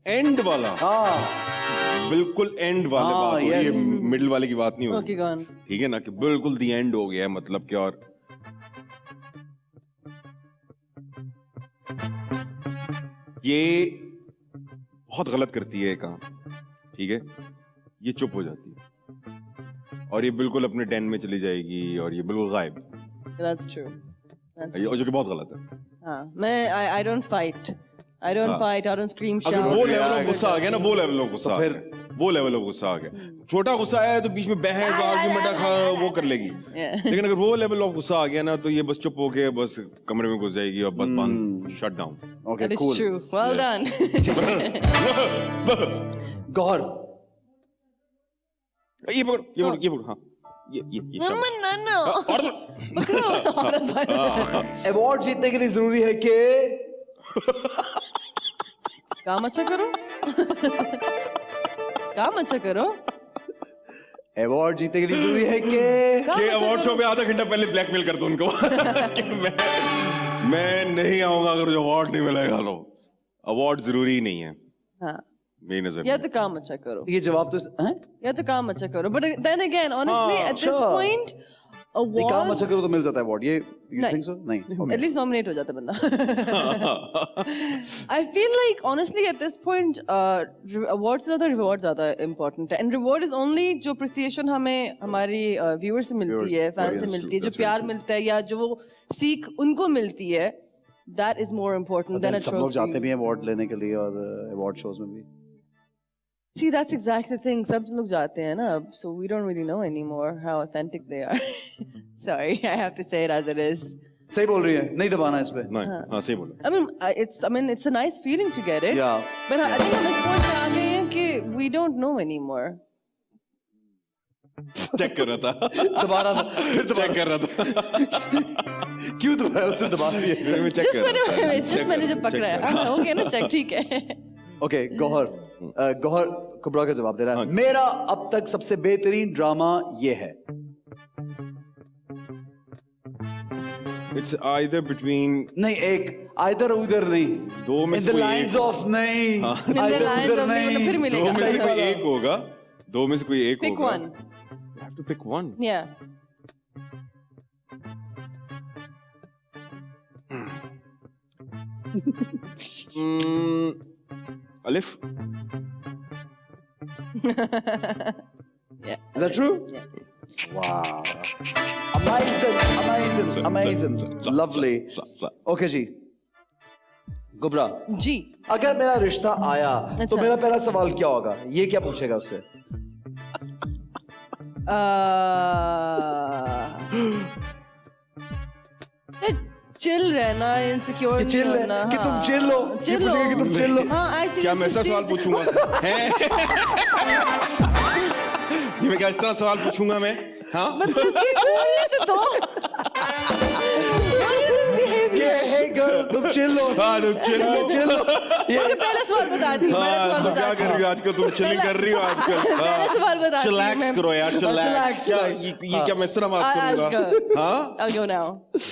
एंड वाला। हाँ बिल्कुल एंड वाले हाँ, बात हो रही है, yes. मिडिल वाले की बात नहीं हो Okay, रही। go on. ठीक है ना, कि बिल्कुल दी एंड हो गया है, मतलब कि और ये बहुत गलत करती है ये काम, ठीक है, ये चुप हो जाती है और ये बिल्कुल अपने डेन में चली जाएगी और ये बिल्कुल गायब, That's true. That's ये true. जो कि बहुत गलत है। हाँ, I don't fight. I don't हाँ। fight. I don't scream, अगर shout. वो लेवल ऑफ गुस्सा आ गया ना, वो लेवल ऑफ गुस्सा तो आ फिर- गया, वो लेवल ऑफ गुस्सा आ गया। छोटा गुस्सा आया तो बीच में बहस आर्गुमेंट वो कर लेगी, Yeah. लेकिन अगर वो लेवल ऑफ गुस्सा आ गया ना तो ये बस चुप होके बस कमरे में घुस जाएगी और बस बंद, shut down. Okay, That is cool. true. Well done. गौहर, ये पकड़, हाँ, ये शाबाश। No. और पकड़ो. औरत बन. अवार्ड जीतने के लिए जरूरी है कि काम अच्छा करो काम अच्छा करो अवार्ड जीतने के लिए जरूरी है कि काम कि अच्छा अवार्ड शो करो। पे आधा घंटा पहले ब्लैकमेल कर दो उनको कि मैं नहीं आऊंगा अगर मुझे अवार्ड नहीं मिलेगा तो अवार्ड जरूरी नहीं है हाँ मेरी नजर या में तो काम अच्छा करो ये जवाब तो हैं? या तो काम अच्छा करो बट देन अगेन ऑनेस्टली हाँ, एट दिस अच्छा। पॉइंट ये काम अच्छा करो तो मिल जाता है अवार्ड ये यू नहीं। थिंक सो नहीं Okay. एटलीस्ट नॉमिनेट हो जाता बंदा I feel like honestly at this point award से ज्यादा रिवॉर्ड ज्यादा इम्पोर्टेंट है एंड रिवॉर्ड इज ओनली जो अप्रिसिएशन हमें हमारी व्यूअर से मिलती Viewers, है फैन yes, से मिलती है जो that's very प्यार true. मिलता है या जो सीख उनको मिलती है that is more important then Then अ सब लोग जाते ट्रॉफी भी हैं अवार्ड लेने के लिए और अवार्ड शोज में भी See, that's exactly the thing. सब लोग जाते हैं ना, so we don't really know anymore how authentic they are. Sorry, I have to say it as it is. सही बोल रही है नहीं दबाना इस पे नहीं हाँ सही बोला I mean, it's a nice feeling to get it. Yeah. But I think हम इस point पे आ गए हैं कि we don't know anymore. Check कर रहा था दोबारा फिर चेक दोबारा कर रहा था क्यों दबाया उससे दबा दिया मैं चेक कर रहा था Just मैंने जब पकड़ा है, हाँ, okay ना, check ठीक है. ओके गौहर कुबरा का जवाब दे रहा है हाँ। मेरा अब तक सबसे बेहतरीन ड्रामा ये है इट्स आइदर बिटवीन नहीं एक आइदर उधर नहीं दो में इन से द कोई लाइंस एक ऑफ नहीं In the आइदर lines उधर of नहीं, मतलब फिर नहीं मिलेगा. दो में से सही कोई वाला। एक होगा दो में से कोई एक Pick होगा one. You have to pick one Yeah. Alif Is that true? Yeah. Wow. Amazing. Lovely. Okay जी. गुबरा जी. अगर मेरा रिश्ता आया तो अच्छा. मेरा पहला सवाल क्या होगा ये क्या पूछेगा उससे चिल रहना इनसिक्योर कि chill है, कि तुम chill हो, ये पूछेगा कि तुम chill हो। हाँ actually क्या मैं ऐसा सवाल पूछूंगा हैं? ये मैं क्या इस तरह सवाल पूछूंगा मैं हाँ मतलब कि बोलने तो दो ये हे गर्ल तुम chill हो हाँ तुम chill हो chill हो ये मुझे पहला सवाल बता दी हाँ तुम क्या कर रही हो आजकल तुम चिलिंग कर रही हो आजकल पहला सवाल बता दी चिलैक्स करो यार चिलैक्स chillax, क्या chillax. ये क्या मैं इस तरह बात I'll करूंगा go. हाँ I'll go now.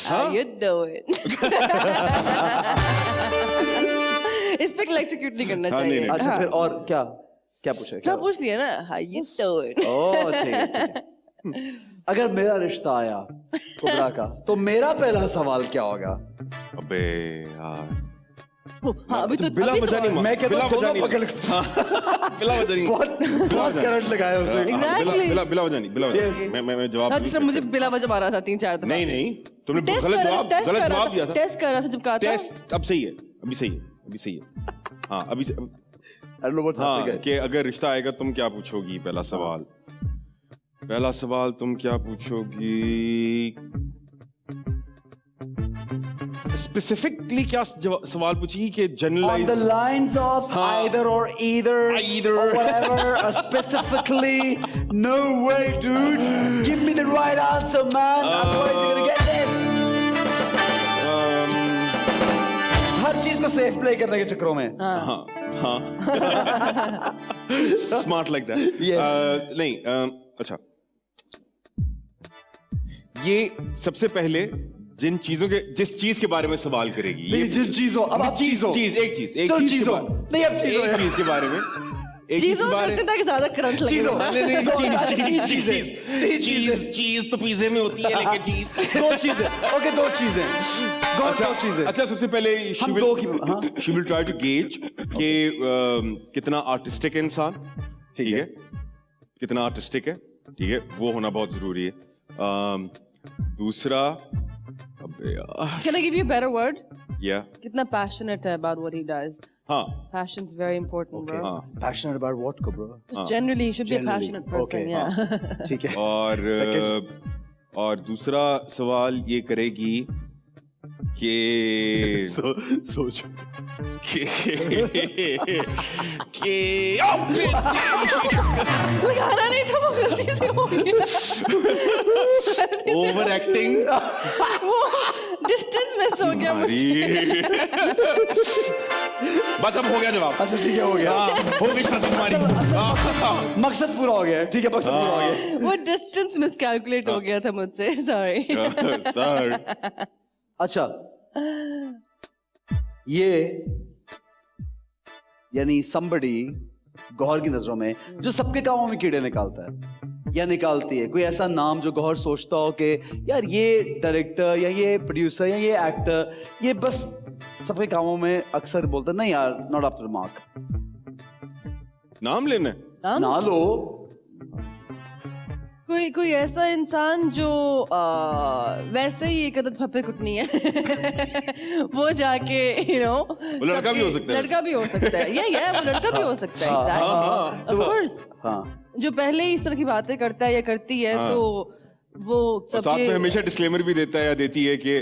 How you doing? इस पे इलेक्ट्रिक्यूट नहीं करना हाँ, चाहिए. नहीं, अच्छा हाँ. फिर और क्या क्या पूछेगा क्या पूछ लिया ना? How you doing? ओह ठीक है अगर मेरा रिश्ता आया कुबरा का तो मेरा पहला सवाल क्या होगा अबे यार हाँ अभी तो बिला अभी वजह तो नहीं मैं कहता बिला हूँ वजह दोनों नहीं पकड़ बिला वजह नहीं बहुत करंट लगाया उसे Exactly. बिला वजह नहीं बिला वजह Yes. मैं जवाब हाँ नहीं जिसने मुझे बिला वजह मारा था 3-4 दफा. नहीं नहीं तुमने टेस्ट गलत कर जवाब टेस्ट गलत कर रहा जवाब दिया था. था टेस्ट कर रहा था जब कहा था. टेस्ट अब सही है अभी सही है अभी सही है हाँ अभी से I don't know what's हाँ happening, guys. कि अगर रिश्ता आएगा तुम क्या पूछोगी पहला सवाल तुम क्या पूछोगी स्पेसिफिकली क्या सवाल पूछेगी कि On generalize the lines of हाँ. either or either Either. or whatever specifically no way dude give me the right answer man otherwise you're gonna get this हर चीज को सेफ प्ले करने के चक्करों में हाँ हाँ स्मार्ट लाइक दैट Yes. नहीं अच्छा ये सबसे पहले जिस चीज के बारे में सवाल करेगी नहीं ये जिन चीजों अब आप चीजों एक चलो चीज चीजों नहीं अब चीजों एक चीज के बारे में एक चीज चीजों के बारे करते ताकि ज्यादा करंट लगे. चीजों नहीं, तीन चीजें चीज तो पिज्जे में होती है लेकिन चीज दो चीजें ओके दो चीजें दो चीजें अच्छा सबसे पहले हम दो की हाँ she will try to gauge कि कितना आर्टिस्टिक है इंसान ठीक है कितना आर्टिस्टिक है ठीक है वो होना बहुत जरूरी है दूसरा अबे यार Can I give you a better word? या कितना passionate है about what he does. हाँ Passion's very important, bro. हाँ passionate about what को bro Just generally, you should be a Generally. passionate person. Okay. Yeah. ठीक है और दूसरा सवाल ये करेगी कि सोच लगाना नहीं था वो गलती से हो गया. ओवर एक्टिंग वो distance miss हो गया मुझसे. बस अब हो गया जवाब। अच्छा ठीक है, हो गया। हाँ, हो गई शर्त तुम्हारी। मकसद पूरा हो गया, ठीक है, मकसद पूरा हो गया। वो डिस्टेंस मिसकैलकुलेट हो गया था मुझसे, सॉरी। सर, अच्छा, ये यानी somebody गौहर की नजरों में जो सबके कामों में कीड़े निकालता है या निकालती है, कोई ऐसा नाम जो गौहर सोचता हो कि यार ये डायरेक्टर या ये प्रोड्यूसर या ये एक्टर, ये बस सबके कामों में अक्सर बोलता है नहीं यार, not up to the mark. नाम लेना है? ना लो, कोई ऐसा इंसान जो वैसे ही एक अदद फप्पे कुटनी है वो जाके वो लड़का भी हो सकता है। लड़का भी हो सकता है, या वो लड़का भी हो सकता है, ऑफ कोर्स। हाँ, जो पहले ही इस तरह की बातें करता है या करती है, तो वो और साथ में हमेशा डिस्क्लेमर भी देता है या देती है कि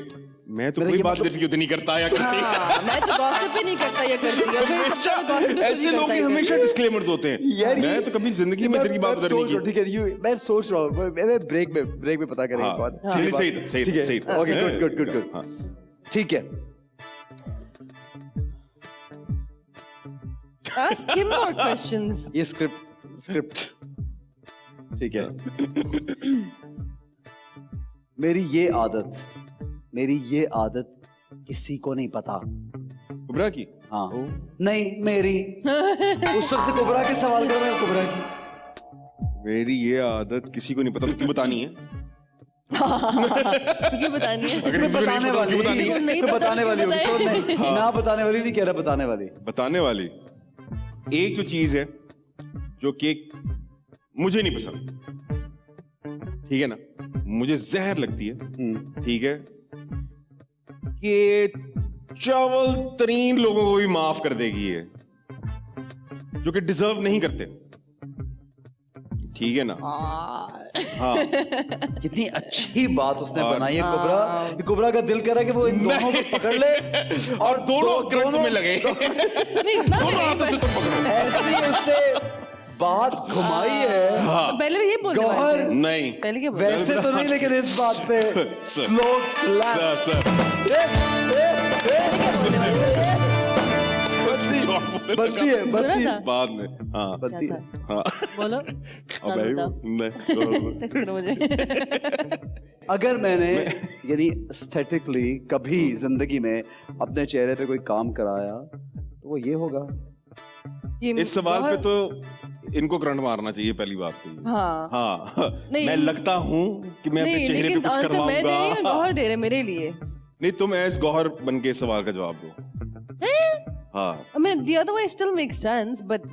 मैं तो कोई बात तेरे से नहीं करता या करती। हाँ, मैं तो गॉसिप ही नहीं करता या करती है, फिर सबसे ज्यादा gossip भी ऐसे खुद ही लोग करता ही है। हमेशा डिस्क्लेमर्स होते हैं। यार मैं तो कभी जिंदगी में तेरे की बात सोच नहीं रहा, ठीक है, मैं सोच रहा हूँ, मैं ब्रेक में पता करेंगे हाँ, बात। हाँ, ठीक है, सही था, सही ठीक था, है, सही था। ओके, गुड, हाँ। ठीक है। Ask him more questions. ये स्क्रिप्ट ठीक है। मेरी ये आदत किसी को नहीं पता। कुबरा की? हाँ, नहीं मेरी। उस वक्त से कुबरा के सवाल करो, मैं कुबरा की। मेरी ये आदत किसी को नहीं पता, तो क्यों बतानी है? क्यों बतानी है? अगर मैं किसी को बताने नहीं पता, वाली, क्यों बतानी है? नहीं मैं पता, बताने क्यों वाली हूँ, बताएं? छोड़ नहीं, मैं बताने वाली नहीं कह रहा, बताने वाली। बताने वाली एक जो चीज है जो कि मुझे नहीं पसंद, ठीक है ना, मुझे जहर लगती है, ठीक है, कि चावल तरीन लोगों को भी माफ कर देगी ये, जो कि डिजर्व नहीं करते, ठीक है ना। हाँ, कितनी अच्छी बात उसने और- बनाई है कुबरा। ये कुबरा का दिल कर रहा है कि वो इन दोनों को पकड़ ले और दोनों करंट में लगे। नहीं, इतना भी दोनों नहीं, हाथों से तुम पकड़ो। ऐसी उसने बात घुमाई है। हाँ, पहले भी ये बोलते गौहर, थे। नहीं पहले क्या बोलते वैसे तो नहीं, लेकिन इस बात पे स्लो क्लैप। सर बनती है, बनती है, बाद में, हाँ बनती है। हाँ, बोलो, अब नाम है बताओ। वो? नहीं, टेक्स्ट करो मुझे। अगर मैंने यानी एस्थेटिकली कभी जिंदगी में अपने चेहरे पे कोई काम कराया तो वो ये होगा। इस सवाल पे तो इनको करंट मारना चाहिए, पहली बात तो ये। हाँ, हाँ, नहीं। मैं लगता हूँ कि मैं अपने नहीं, चेहरे पे लेकिन कुछ आंसर मैं दे रही हूँ, करवाऊंगा। गौहर दे रहे मेरे लिए। नहीं, तुम एस गौहर बन के इस सवाल का जवाब दो। हाँ, I mean, the other way still makes sense, but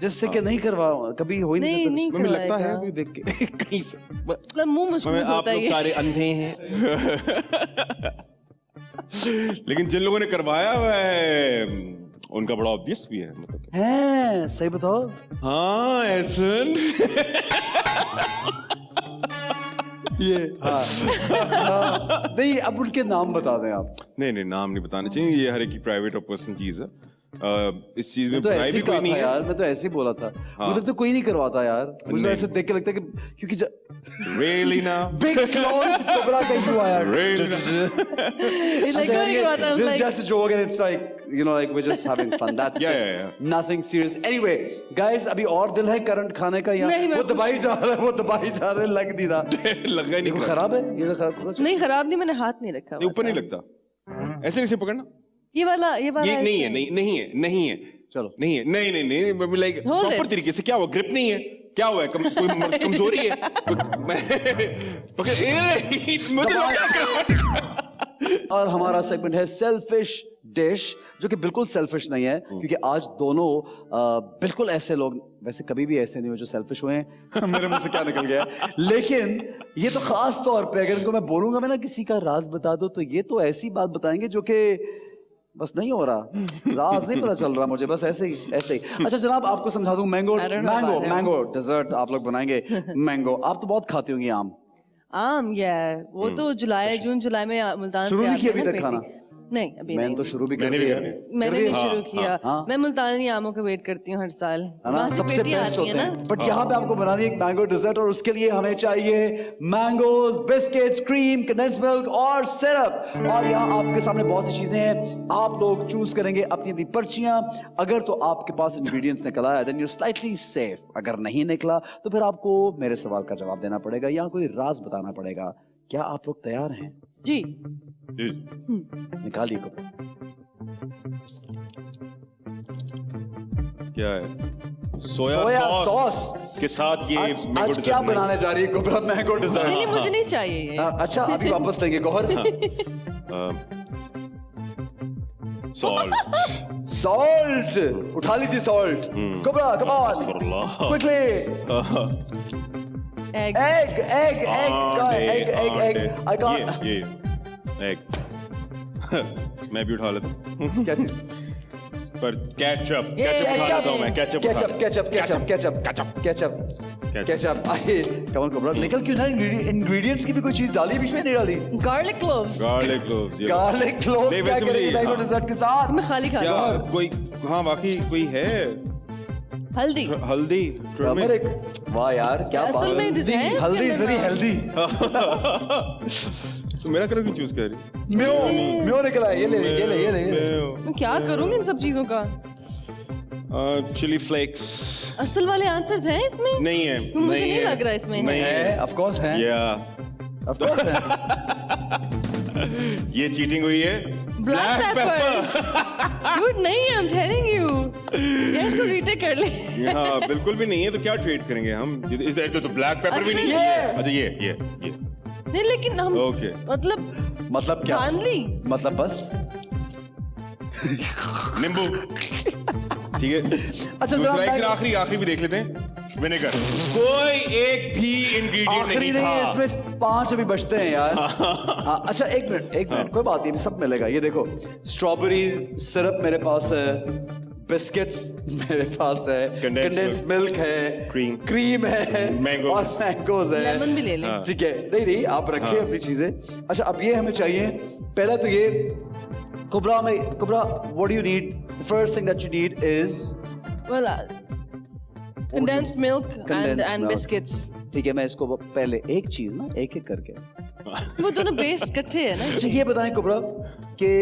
जिससे कि नहीं करवा, कभी हो ही नहीं नहीं, सकता। नहीं मुझे लगता है करवाएगा। अभी देख के कहीं से मतलब मुंह मुश्किल आप होता है लोग ये। सारे अंधे हैं। लेकिन जिन लोगों ने करवाया हुआ है उनका बड़ा ऑब्वियस भी है, मतलब। हैं, सही बताओ। हाँ, ऐसन ये हाँ। नहीं, अब उनके नाम बता दें आप। नहीं नहीं, नाम नहीं बताने चाहिए, ये हर एक की प्राइवेट और पर्सनल चीज है। इस चीज में मैं तो बुराई ऐसे भी ही कोई कहा नहीं था है। यार, मैं तो ऐसे ही बोला था। हाँ। मुझे तो कोई नहीं करवाता यार, मुझे तो नहीं। ऐसे देख के लगता है कि क्योंकि Really now? Big clause cobra का क्यों आया? Really now? It's like, क्यों नहीं करवाता? I'm This is like, just a joke and it's like, you know, like we're just having fun. That's Yeah, it. yeah, yeah. Nothing serious. Anyway, guys, अभी और दिल है करंट खाने का यहाँ? नहीं, मैं वो दबाई जा रहा है, वो दबाई जा रहा है, लग नहीं रहा। लगा ही ये नहीं। कोई खराब है? ये तो खराब नहीं खराब नहीं, मैंने हाथ नहीं रखा ये हुआ ऊपर था। नहीं लगता, ऐसे नहीं से पकड़ना। ये वाला ये नहीं है, नहीं है, नहीं है, चलो। नहीं है, नहीं, लाइक Hold प्रॉपर it. तरीके से। क्या हुआ, ग्रिप नहीं है, क्या हुआ है, कोई कमजोरी है, और हमारा सेगमेंट है सेल्फिश डिश, जो कि बिल्कुल सेल्फिश नहीं है, क्योंकि आज दोनों बिल्कुल ऐसे लोग, वैसे कभी भी ऐसे नहीं हुए जो सेल्फिश हुए हैं। मेरे मुंह से क्या निकल गया, लेकिन ये तो खास तौर पे अगर इनको मैं बोलूंगा मैं ना किसी का राज बता दो, तो ये तो ऐसी बात बताएंगे जो कि बस नहीं हो रहा, राज नहीं पता चल रहा मुझे, बस ऐसे ही ऐसे ही। अच्छा जनाब, आपको समझा दूं, mango I don't know mango about him. Mango dessert आप लोग बनाएंगे। मैंगो आप तो बहुत खाती होंगी आम। आम, वो तो जुलाई जून जुलाई में मुल्तान शुरू से नहीं किया आते हैं अभी ना तक पेटी। नहीं अभी मैंने नहीं तो शुरू भी कर मैंने भी दिया कर दिया। मैंने नहीं शुरू किया हाँ। मैं मुल्तानी आमों का वेट करती हूँ हर साल है ना वहाँ से सबसे पेटियां बेस्ट आती होते है हैं ना बट यहाँ पे आपको बनानी है एक मैंगो डिजर्ट और उसके लिए हमें चाहिए mangoes biscuits cream condense milk और सिरप और यहाँ आपके सामने बहुत सी चीजें हैं आप लोग चूज करेंगे अपनी अपनी पर्चियां अगर तो आपके पास इंग्रेडिएंट्स निकल आया देन यू स्लाइटली सेफ अगर नहीं निकला तो फिर आपको मेरे सवाल का जवाब देना पड़ेगा या कोई राज बताना पड़ेगा क्या आप लोग तैयार हैं जी जी। निकालिए को क्या है सोया सॉस के साथ ये आज मैंगो क्या डिजर्ट बनाने जा रही है कुबरा मैंगो नहीं डिजर्ट नहीं मुझे नहीं चाहिए ये अच्छा अभी वापस लेंगे गौहर सॉल्ट सॉल्ट उठा लीजिए salt Kubra come on quickly egg egg I can't ये एग मैं भी उठा लेता हूँ क्या चीज पर केचप ये केचप उठा लेता हूँ मैं केचप उठा केचप आइए कमल कुबरा निकल क्यों ना इंग्रेडिएंट्स की भी कोई चीज डाली बीच में नहीं डाली garlic cloves garlic cloves garlic clove नहीं, क्या वैसे करेंगे मुझे- मैंगो हाँ। डिजर्ट के साथ मैं खाली खा क्या रहा हूँ कोई हाँ बाकी कोई है हल्दी हल्दी टर्मरिक वाह यार क्या असल बात में है इसके हल्दी इज अंदर वेरी ना। हेल्दी तो मेरा कलर क्यों चूज कर रही म्यो निकला है ये ले मैं क्या करूंगी इन सब चीजों का चिली फ्लेक्स असल वाले आंसर्स हैं इसमें नहीं है मुझे नहीं लग रहा इसमें है। नहीं है ऑफ कोर्स है या ऑफ कोर्स है ये चीटिंग हुई है ब्लैक पेपर डूड नहीं है आई एम टेलिंग यू ये इसको रीटेक कर ले हाँ बिल्कुल भी नहीं है तो क्या ट्रेड करेंगे हम इस तो ब्लैक पेपर भी नहीं अच्छा, है ये। अच्छा ये नहीं लेकिन हम ओके मतलब क्या धांधली मतलब बस नींबू ठीक है अच्छा दूसरा एक जरा फिर आखिरी भी देख लेते हैं विनेगर कोई एक भी इंग्रेडिएंट आखिरी नहीं नहीं है था इसमें 5 अभी बचते हैं यार हाँ, अच्छा एक मिनट कोई बात नहीं सब मिलेगा ये देखो स्ट्रॉबेरी सिरप मेरे पास है बिस्किट्स मेरे पास है Condensed कंडेंस मिल्क है क्रीम है Mangoes. और मैंगोज है लेमन भी ले लें ठीक है नहीं आप रखिए अपनी चीजें अच्छा अब ये हमें चाहिए पहला तो ये कुबरा what do you need the first thing that you need is well condensed milk Condensed and milk. biscuits ठीक है मैं इसको पहले एक चीज ना एक एक करके वो दोनों बेस इकट्ठे है ना अच्छा ये बताएं कुबरा कि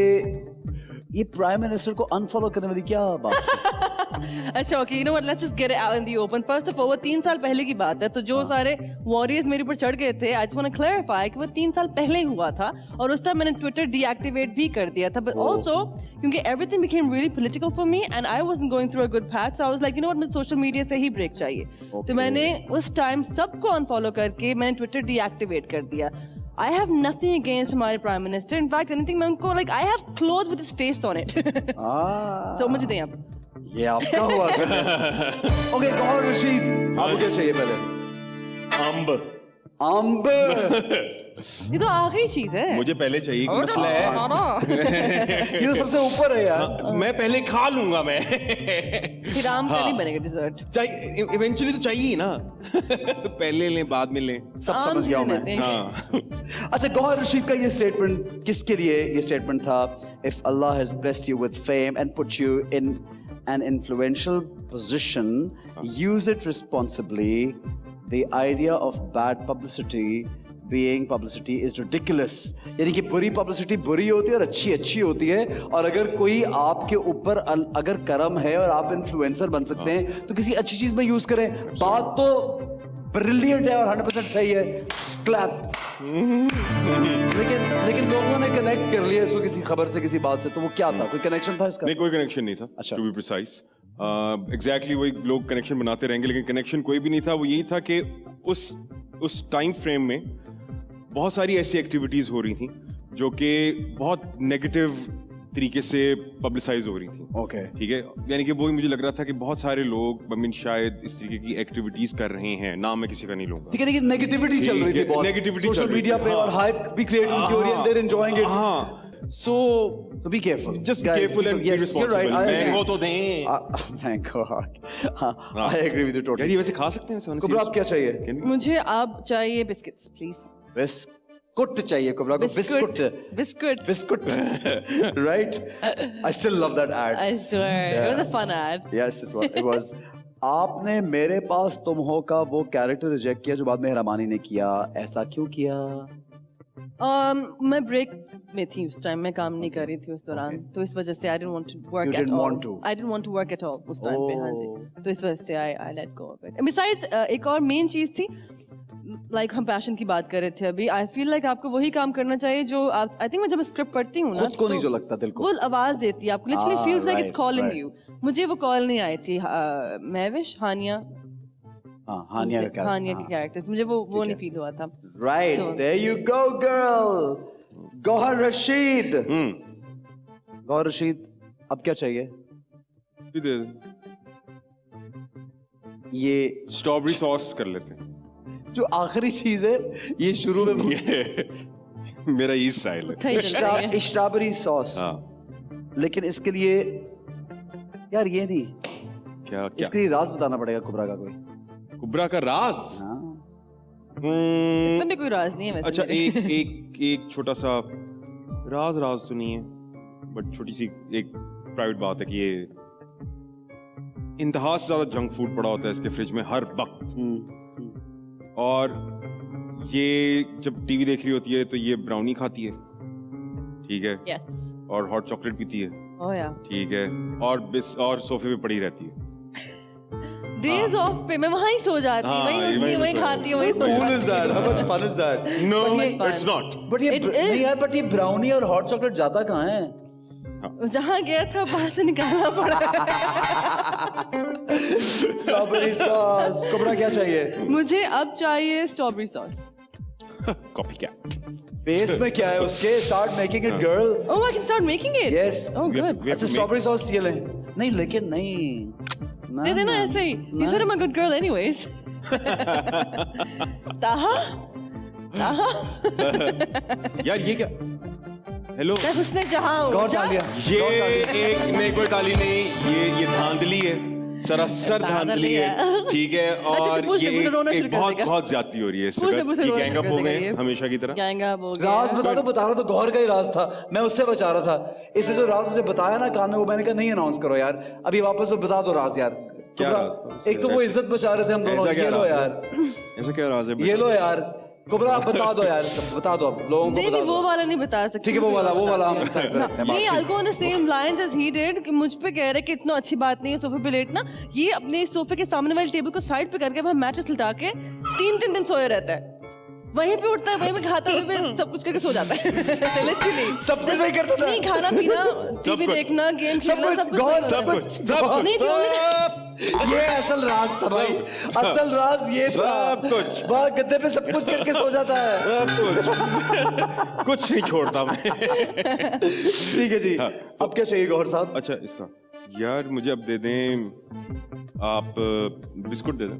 ये प्राइम मिनिस्टर को अनफॉलो करने वाली क्या बात है? अच्छा okay you know what let's just get it out in the open first of all वो 3 साल पहले की बात है तो जो सारे वॉरियर्स मेरे ऊपर चढ़ गए थे I just want to clarify कि वो 3 साल पहले ही हुआ था और उस टाइम मैंने ट्विटर डीएक्टिवेट भी कर दिया था बट आल्सो क्योंकि everything became really political for me and I wasn't going through a good patch so I was like you know what मुझे सोशल मीडिया से ही ब्रेक चाहिए तो मैंने उस टाइम सबको अनफॉलो करके मैंने ट्विटर डीएक्टिवेट कर दिया I have nothing against हमारे प्राइम मिनिस्टर इनफैक्ट एनीथिंग मैं उनको like I have cloth with his face on it so मुझे दें आप ये आपका हुआ ओके गौहर रशीद आपको क्या चाहिए पहले अम्ब ये तो आखिरी चीज है मुझे पहले चाहिए कि मसला है ये तो सबसे ऊपर है यार मैं पहले खा लूंगा मैं फिर आम का नहीं बनेगा डिजर्ट चाहिए इवेंचुअली तो चाहिए ही ना पहले लें बाद में लें सब समझ गया हूं मैं हाँ अच्छा गौहर रशीद का ये स्टेटमेंट किसके लिए ये स्टेटमेंट था if Allah has blessed you with fame and put you in an influential position use it responsibly the idea of bad publicity being publicity is ridiculous यानी कि बुरी पब्लिसिटी बुरी होती है और अच्छी अच्छी होती है और अगर कोई आपके ऊपर अगर करम है और आप इन्फ्लुएंसर बन सकते हैं तो किसी अच्छी चीज में यूज करें बात तो ब्रिलियंट है और 100% सही है क्लैप लेकिन लोगों ने कनेक्ट कर लिया इसको किसी खबर से किसी बात से तो वो क्या था कोई कनेक्शन था इसका नहीं कोई कनेक्शन नहीं था अच्छा। टू बी प्रिसाइज एग्जैक्टली वही लोग कनेक्शन बनाते रहेंगे लेकिन कनेक्शन कोई भी नहीं था वो यही था कि उस टाइम फ्रेम में बहुत सारी ऐसी एक्टिविटीज हो रही थी जो कि बहुत नेगेटिव तरीके से पब्लिसाइज हो रही थी ओके ठीक है यानी कि वो ही मुझे लग रहा था कि बहुत सारे लोग शायद इस तरीके की एक्टिविटीज कर रहे हैं नाम मैं किसी का नहीं लूंगा ठीक है लेकिन नेगेटिविटी चल रही थी बहुत Negativity सोशल चल रही मीडिया थी, पे हाँ। और हाइप भी क्रिएट उनकी हो रही है देयर एंजॉयिंग इट हाँ सो so be careful just be careful and be responsible mango तो दें मैंगो हाँ I agree with you यार totally ये वैसे खा सकते हैं वैसे कुबरा आप क्या चाहिए मुझे अब चाहिए बिस्किट्स प्लीज बिस्किट कुट चाहिए कुबरा को, biscuit Biscuit. Biscuit right. I still love that ad. I swear. It was a fun ad. Yes it was. आपने मेरे पास तुम हो का वो कैरेक्टर रिजेक्ट किया जो बाद में हेरामानी ने किया, ऐसा क्यों किया? मैं ब्रेक में थी उस टाइम, मैं काम नहीं कर रही थी उस दौरान, तो इस वजह से I didn't want to work You at didn't all. want to. I didn't want to work at all उस टाइम पे. हाँ Oh. जी, तो इस वजह से I let go of it. And besides एक और मेन चीज थी, like हम पैशन की बात कर रहे थे अभी. I feel like आपको वही काम करना चाहिए जो आप, I think मैं जब स्क्रिप्ट पढ़ती हूँ ना, खुद को नहीं जो लगता दिल को. वो आवाज देती है आपको. Literally feels like it's right, calling right. you. मुझे वो कॉल नहीं आई थी. महविश, हानिया, हाँ हानिया का कैरेक्टर. हानिया के कैरेक्टर्स, मुझे वो नहीं फील हुआ था. Right So- there you go girl. Gauahar Rashid. Gauahar Rashid, अब क्या चाहिए? ये स्ट्रॉबेरी सॉस कर लेते हैं. जो आखिरी चीज है, ये शुरू में मेरा ये स्टाइल है. उठा ही चल रही है. Strawberry sauce. हाँ. लेकिन इसके लिए यार ये नहीं, क्या इसके लिए राज बताना पड़ेगा कुबरा का कोई. कुबरा का राज. हाँ. एकदम भी कोई राज नहीं है वैसे. अच्छा मेरे. एक छोटा सा राज तो नहीं है, बट छोटी सी एक प्राइवेट बात है कि ये इंतहा से ज्यादा जंक फूड पड़ा होता है इसके फ्रिज में हर वक्त. और ये जब टीवी देख रही होती है तो ये ब्राउनी खाती है, ठीक है, Yes. और हॉट चॉकलेट पीती है, Oh yeah. ठीक है, और सोफे पे पड़ी रहती है. Days off पे मैं वहीं सो जाती, हाँ, वहीं वहीं उठती, वहीं सो खाती, जाती. वहीं सो How Cool is that? How much fun is that? No, much fun. it's not. But ये It is. नहीं यार, बट ये ब्राउनी और हॉट चॉकलेट जाता कहाँ है? जाती. जहाँ गया था वहां से निकालना पड़ा. Strawberry sauce. कुबरा क्या चाहिए? मुझे अब चाहिए strawberry sauce. Copy cat. Base में क्या है उसके? Start making it girl. Oh, I can start making it. Yes. Oh, good. अच्छा स्ट्रॉबेरी सॉस ये लें. नहीं लेकिन नहीं. दे देना ऐसे ही. You said I'm a good girl anyways. ताहा? ताहा? यार ये क्या? हेलो. मैं हुस्न जहां हूँ. गौर जा. डालिया. ये एक नहीं, कोई काली नहीं, ये धांधली है, सरासर धांधली है, ठीक है. और पूछ ले, ये मुझे रोना शुरू कर बहुत देगा. बहुत ज्यादती हो रही है इस पूछ ले, वक्त. मुझे ये रोना गैंग शुरू अप कर हो गए देगा ये. हमेशा की तरह. गैंग अप हो गया. राज बता रहा तो गौर का ही राज था. मैं उससे बचा रहा था. इससे जो राज मुझे बताया ना कान में, वो मैंने कहा नहीं अनाउंस करो यार. अभी वापस वो बता दो राज यार. क्या कुबरा, राज था उससे? एक तो वो इज्जत बचा रहे थे हम दोनों. ऐसा क्या ये लो राज है? यार. ऐसा क्या राज है? ये लो यार. कुबरा आप बता दो यार. बता दो अब लोगों को नहीं बता नहीं, वो दो. वाला नहीं बता सकते. ठीक है वो वाला हम साइड पे रखते हैं. नहीं, I'll go on the same lines as he did कि मुझ पे कह रहे कि इतना अच्छी बात नहीं है सोफे पे लेटना. ये अपने सोफे के सामने वाले टेबल को साइड पे करके वहाँ मैट्रेस लटा के 3-3 दिन सोए रहता है. वहीं पे उठता है, वहीं पे खाता है, वहीं पे सब कुछ करके सो जाता है. Literally. सब कुछ वही करता था. नहीं, खाना पीना, टीवी कुछ. देखना, गेम सब खेलना, कुछ सब कुछ गौर वही सब करता कुछ है. सब नहीं थी only. ये असल राज था भाई. असल राज ये था. सब कुछ. वहाँ गद्दे पे सब कुछ करके सो जाता है. सब कुछ नहीं छोड़ता मैं. ठीक है जी. अब क्या चाहिए गौहर साहब? अच्छा इसका यार मुझे अब दे दें आप. बिस्कुट दे दें.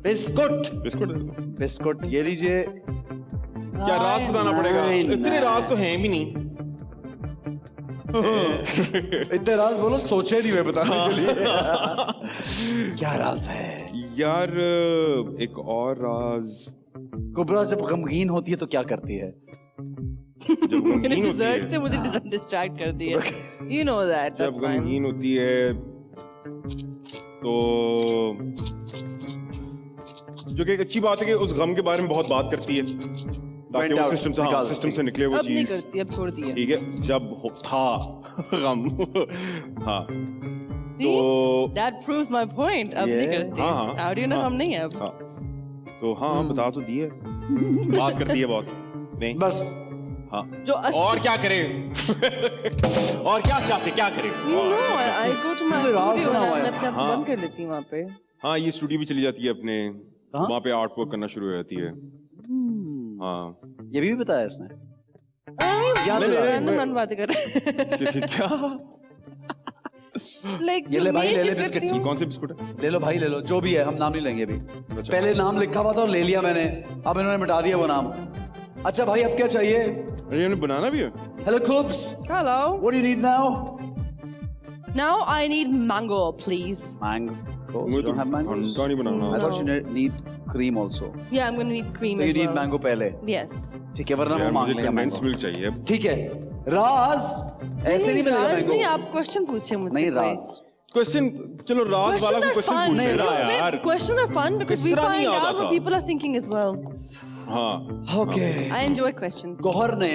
बिस्कुट. बिस्कुट दे दो. बिस्कुट ये लीजिए. क्या राज बताना पड़ेगा? इतने राज तो हैं भी नहीं. इतने राज बोलो, सोचे नहीं मैं बताने के लिए. क्या राज है यार एक और राज. कुबरा जब गमगीन होती है तो क्या करती है? जब मेरे गमगीन होती dessert से है, मुझे डिस्ट्रैक्ट कर दिया. You know that. जब That's fine. गमगीन होती है तो जो कि एक अच्छी बात है कि उस गम के बारे में बहुत बात करती है ताकि Went वो out, सिस्टम से निकाल सिस्टम दी. से निकले वो अब नहीं चीज. करती, अब छोड़ दी है. ठीक है जब था गम. हाँ See? तो That proves my point. अब नहीं Yeah. करती. हाँ, हाँ. How do you know हाँ. हम नहीं है अब? हाँ तो हाँ बता तो दिए. बात करती है बहुत. नहीं बस हाँ. जो और क्या करें? और क्या चाहते, क्या करें? You know, I go to my मुझे राज studio सुना and हुआ है. मैं अपने आप को हाँ. बंद कर लेती हूँ वहाँ पे. हाँ ये स्टूडियो भी चली जाती है अपने. हाँ? वहाँ पे आर्ट वर्क करना शुरू हो जाती है. हाँ. ये भी बताया इसने. याद नहीं, नहीं, रैंडम बातें कर रहे हैं. क्या? Like ये ले जो भाई, main ले ले चीज़ बिस्किट. करती ये हूँ- कौन से बिस्कुट है? ले लो भाई ले लो, जो भी है हम नाम नहीं लेंगे अभी. पहले नाम लिखा हुआ था और ले लिया मैंने. अब इन्होंने मिटा दिया वो नाम. अच्छा भाई अब क्या चाहिए? अरे इन्हें बनाना भी है. Hello Kubs. Hello. What do you need now? Now I need mango, please. Mango. course. मुझे You don't have mangoes? ठंडा नहीं बनाना I thought you need cream also. Yeah, I'm gonna need cream So you as need well. mango पहले. Yes. ठीक है, वरना यार वो मांग मुझे लेगा कंडेंस mango. मिल्क चाहिए अब ठीक है, राज ऐसे नहीं मिलेगा राज मैंगो. नहीं, आप क्वेश्चन पूछे मुझसे. नहीं कोई. राज. क्वेश्चन चलो राज वाला को क्वेश्चन पूछ नहीं, लेना राज. यार Questions are fun because इस we तरह नहीं find आता out what था। people are thinking as well. हाँ Okay. I enjoy questions. Gauhar ने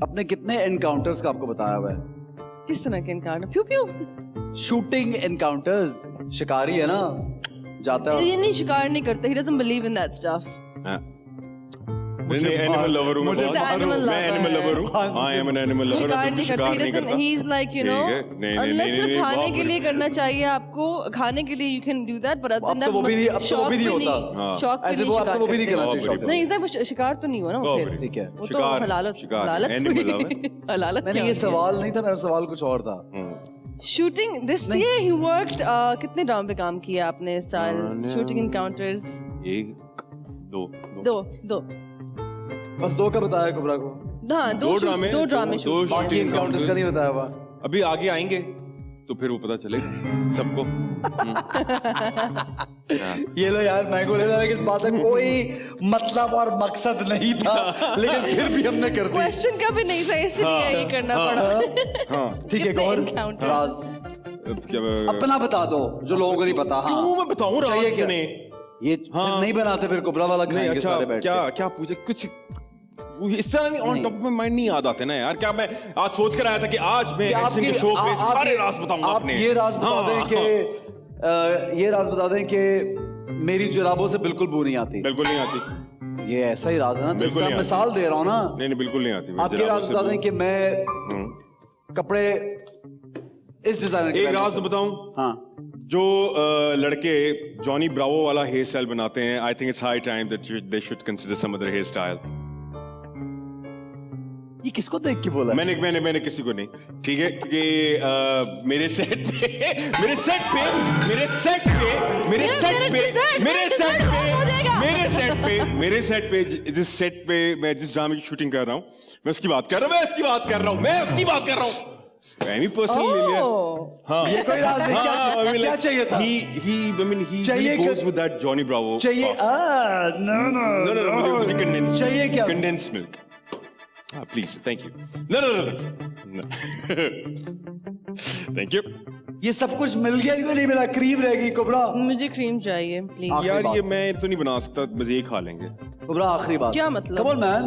अपने कितने एनकाउंटर्स का आपको बताया हुआ है? किस तरह के encounter? Pew pew. Shooting encounters. शिकारी है ना, जाता है. ये नहीं शिकार नहीं करता. He doesn't believe in that stuff. हाँ। नहीं एनिमल लवर हूँ मैं मुझे बहुत। animal मैं lover एनिमल है। लवर हूँ I am an animal lover शिकार नहीं करता. He doesn't. He's like you know. ठीक है। नहीं, Unless नहीं, सिर्फ नहीं, खाने बहुत के लिए बढ़िया। करना चाहिए आपको. खाने के लिए you can do that, but other अब than तो that वो भी नहीं- अब तो वो शौक भी नहीं पे होता। हाँ। शौक पे ऐसे नहीं वो अब तो वो भी नहीं शिकार करना करते. चाहिए शौक. नहीं इतना शिकार तो नहीं हुआ ना वो बहुत फिर. बढ़िया। ठीक है. वो तो शिकार- हलालत शिकार, हलालत animal हुई. lover। हलालत नहीं क्या ये होती है? सवाल नहीं था, मेरा सवाल कुछ और था. शूटिंग दिस नहीं। year he worked कितने ड्रामा पे काम किया आपने इस साल? मैंने- शूटिंग एनकाउंटर्स एक दो दो बस दो का बताया कुबरा को. हाँ दो ड्रामे दो ड्रामे दो शूट किए. बाकी एनकाउंटर्स का नहीं बताया हुआ. अभी आगे आएंगे तो फिर वो पता चलेगा सबको ये लो यार, मैंगो ले जाने की इस बात में कोई मतलब और मकसद नहीं था, लेकिन फिर भी हमने कर दी. क्वेश्चन का भी नहीं था इसलिए ये करना पड़ा. हाँ ठीक है कितने गौर, encounters? राज क्या अपना बता दो जो लोगों को नहीं पता. हाँ क्यों मैं बताऊं चाहिए राज क्या? ने ये हाँ। फिर नहीं बनाते, फिर कुबरा वाला नहीं खाएंगे अच्छा सारे बैठ क्या के. क्या पूछे कुछ वो इस तरह नहीं on top of my mind नहीं याद आते ना यार. क्या मैं आज सोच कर आया था कि आज मैं क्या एक्शन के शो पे सारे राज बताऊंगा आप अपने. ये राज बता हाँ, दें हाँ, कि ये राज बता दें कि मेरी जुराबों से बिल्कुल बू नहीं आती. बिल्कुल नहीं आती. ये ऐसा ही राज है ना, तो बिल्कुल इसका नहीं मिसाल दे रहा हूँ ना. नहीं नहीं बिल्कुल नहीं आती. आप ये राज बता दें कि मैं कपड़े इस डिजाइनर के एक पहन राज सकता बताऊं हूं. हाँ जो लड़के जॉनी ब्रावो वाला हेयर स्टाइल बनाते हैं I think it's high time that they should consider some other hair style. ये किसको देख के बोला? मैंने किसी को नहीं. ठीक है क्योंकि मेरे सेट पे जिस सेट पे मैं जिस ड्रामे की शूटिंग कर रहा हूँ मैं उसकी बात कर रहा हूँ. मैं पर्सनल ले लिया. हाँ ये कोई राज नहीं. क्या चाहिए था? he चाहिए goes कि- with that Johnny Bravo. चाहिए No, मुझे condensed चाहिए क्या? Condensed milk. Please, thank you. No. Thank you. ये सब कुछ मिल गया, क्यों नहीं मिला? क्रीम रहेगी कुबरा. मुझे क्रीम चाहिए प्लीज. आखिरी यार बात. ये मैं तो नहीं बना सकता बस ये खा लेंगे. कुबरा आखिरी बात. क्या मतलब? Come on man.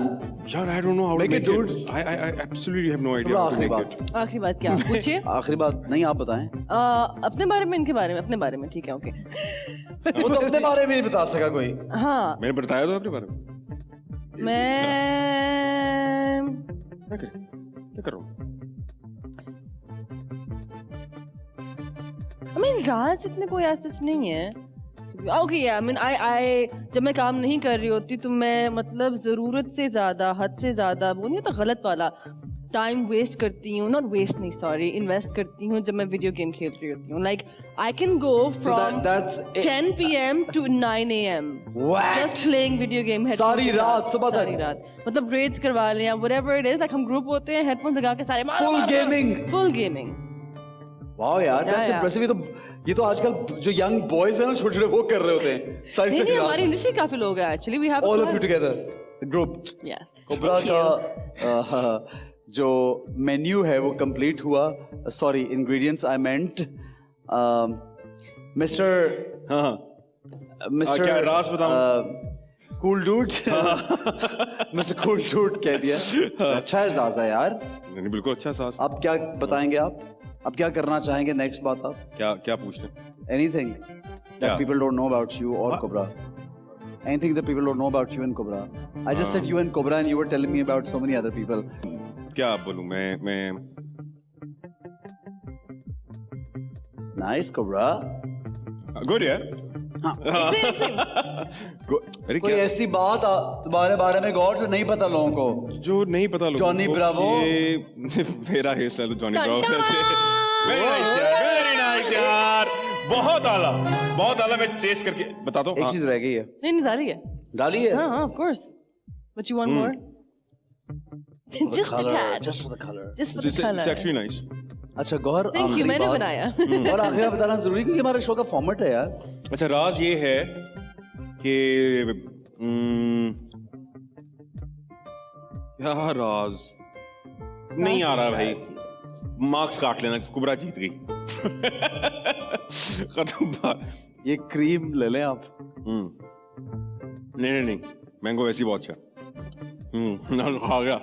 यार I don't know how to Make it, make dude. it. I absolutely have no idea कुबरा how to आखिरी make बात. it. आखिरी बात क्या? पूछिए. आखिरी बात नहीं, आप बताएं. अपने बारे में इनके बारे में अपने बारे में ठीक है ओके. वो तो अपने बारे में नहीं बता सका कोई. हाँ मैंने बताया तो अपने बारे में. मैं क्या कर रहा हूँ? I mean राज इतने कोई ऐसा सच नहीं है. Okay, yeah, I mean, I जब मैं काम नहीं कर रही होती तो मैं मतलब जरूरत से ज्यादा हद से ज्यादा वो नहीं होता गलत वाला टाइम वेस्ट करती हूँ. नॉट वेस्ट नहीं सॉरी इन्वेस्ट करती हूँ जब मैं वीडियो गेम खेल रही होती हूँ. Like I can go from that's it. 10 PM to 9 AM What? just playing video game headphones सारी के साथ, रात, सुबह तक? सारी रात मतलब रेड्स करवा लें या whatever it is. like हम ग्रुप होते हैं हेडफोन्स लगा के सारे Full gaming. Full gaming. Wow यार, Yeah, that's yeah. impressive. ये तो आजकल जो यंग बॉयज हैं ना, छोटे छोटे, वो कर रहे होते हैं सारी नहीं सारी नहीं हमारी रात. इंडस्ट्री काफी लोग हैं actually. We have All of you together, the group. Yes. Kubra Thank you. का जो मेन्यू है वो कंप्लीट हुआ. Sorry, ingredients I meant. Mister हाँ क्या राज बताऊं? Cool dude. Mister cool dude कह दिया. अच्छा है ज़ाज़ा यार. नहीं बिल्कुल अच्छा सास. आप क्या बताएंगे? आप क्या करना चाहेंगे? नेक्स्ट बात आप. क्या पूछ रहे? Anything that Yeah. people don't know about you or What? Cobra. Anything that people don't know about you and Cobra. I just said you and Cobra and you were telling me about so many other people. क्या बोलूं मैं Nice Cobra. Good यार. Same. अरे कोई क्या ऐसी बात तुम्हारे बारे में गौर जो नहीं पता लोगों को. जो नहीं पता लोगों Johnny को Bravo. ये मेरा हेयर स्टाइल जॉनी ब्रावो टन-टन! से. वेरी नाइस यार. बहुत आला. मैं टेस्ट करके बताता हूँ. एक चीज रह गई है. नहीं नहीं डाली है. डाली है. हाँ of course. But you want more? For the Just a color, tad. just for the color. Just for the It's color. actually nice. अच्छा गौहर, Thank you, आखिरी मैंने बात। बनाया। और आखिरी बात बताना जरूरी क्योंकि हमारे शो का फॉर्मेट है यार। अच्छा राज ये है कि क्या राज नहीं आ रहा भाई, मार्क्स काट लेना, कुबरा जीत गई। खत्म बात। ये क्रीम ले लें आप। नहीं मैंगो वैसी बहुत अच्छा। खा गया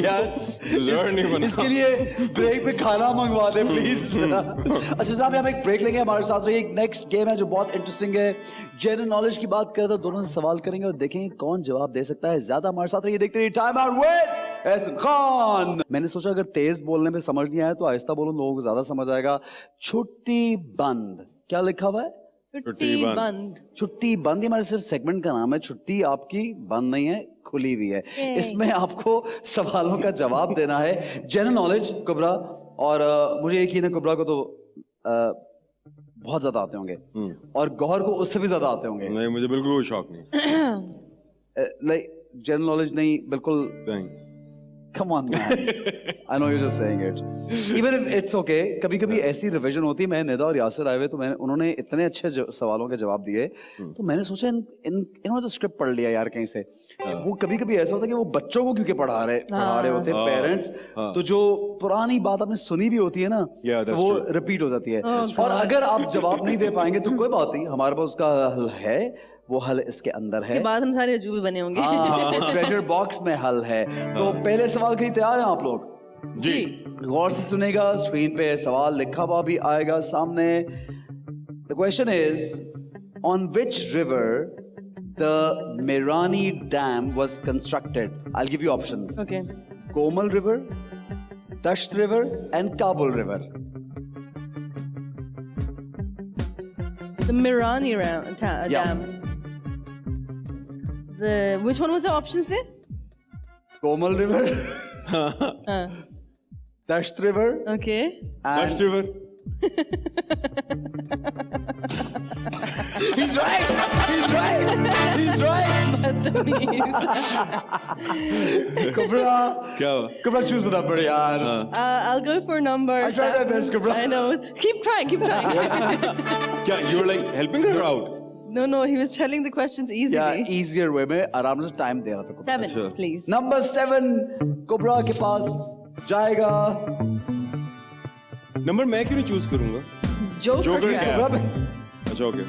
यार Dessert नहीं बना। इसके लिए ब्रेक में खाना मंगवा दे प्लीज। अच्छा साहब, हम एक ब्रेक लेंगे, हमारे साथ रहिए। एक नेक्स्ट गेम है जो बहुत इंटरेस्टिंग है, जनरल नॉलेज की बात करें तो दोनों से सवाल करेंगे और देखेंगे कौन जवाब दे सकता है ज्यादा। हमारे साथ रहिए, देखते रहिए time out with Ehsan Khan. मैंने सोचा अगर तेज बोलने में समझ नहीं आया तो आहिस्ता बोलो, लोगों को ज्यादा समझ आएगा। छुट्टी बंद, क्या लिखा हुआ है? छुट्टी बंद। छुट्टी बंद, ये हमारे सिर्फ सेगमेंट का नाम है। छुट्टी आपकी बंद नहीं है, खुली हुई है। इसमें आपको सवालों का जवाब देना है, जनरल नॉलेज कुबरा। और मुझे यकीन है कुबरा को तो बहुत ज्यादा आते होंगे और गौहर को उससे भी ज्यादा आते होंगे। नहीं, मुझे बिल्कुल कोई शौक नहीं। लाइक जनरल नॉलेज नहीं, बिल्कुल। नहीं। Come on, man. I know you're just saying it. Even if it's okay, कभी-कभी ऐसी रिवीजन होती है। मैं निदा और यासिर आए हुए तो उन्होंने इतने अच्छे सवालों के जवाब दिए तो मैंने सोचा इन्होंने तो स्क्रिप्ट पढ़ लिया यार कहीं से। वो कभी-कभी ऐसा होता है कि वो बच्चों को क्योंकि पढ़ा रहे होते हैं पेरेंट्स, तो जो पुरानी बात आपने सुनी भी होती है ना वो रिपीट हो जाती है। और अगर आप जवाब नहीं दे पाएंगे तो कोई बात नहीं, हमारे पास उसका हल है। वो हल इसके अंदर है। के बाद हम सारे अजूबे बने होंगे। ट्रेजर बॉक्स में हल है। तो पहले सवाल के लिए तैयार हैं आप लोग? जी। गौर से सुनेगा, स्क्रीन पे सवाल लिखा हुआ भी आएगा सामने। The question is, on which river the Mirani dam was constructed? I will give you options. Okay. Komal river, Dasht river and Kabul river. The Mirani Dam. Which one was the options there? Komal river, Dasht river Okay. Dust River. He's right. He's right. He's right. Kubra. क्या हुआ? Kubra, choose a number, yaar. I'll go for number. I tried my best, Kubra. I know. Keep trying. Keep trying. क्या you were like helping her out? No. He was telling the questions easily. Yeah, easier way में आराम से time दे रहा था Kubra. 7, अच्छा। please. Number 7 Kubra के पास जाएगा। Number मैं क्यों नहीं चूज करूंगा? Joker cap. cap. Kubra, अच्छा okay.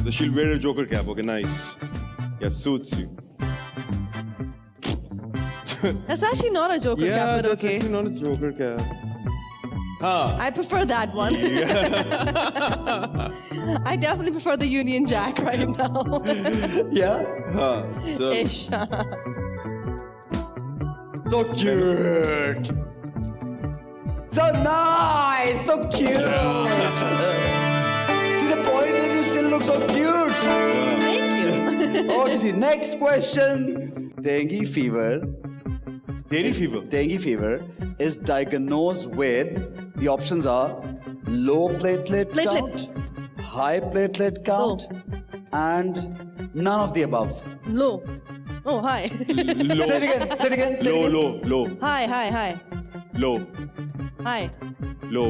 So she'll wear a Joker cap. Okay, nice. Yeah, suits you. That's actually not a Joker Yeah, cap, but that's okay. actually not a Joker cap. हाँ. I prefer that one. I definitely prefer the Union Jack right now. yeah, हाँ. So Ish. so cute, so nice, so cute. See, the point is you still look so cute. Thank you. Okay, see, next question. Dengue fever. dairy fever. Dengue fever is diagnosed with, the options are low platelet count, high platelet count, and none of the above. Low. Oh, hi. Low. Say it again, say it again, say it Low, again. low, low, Hi. low, Hi. low.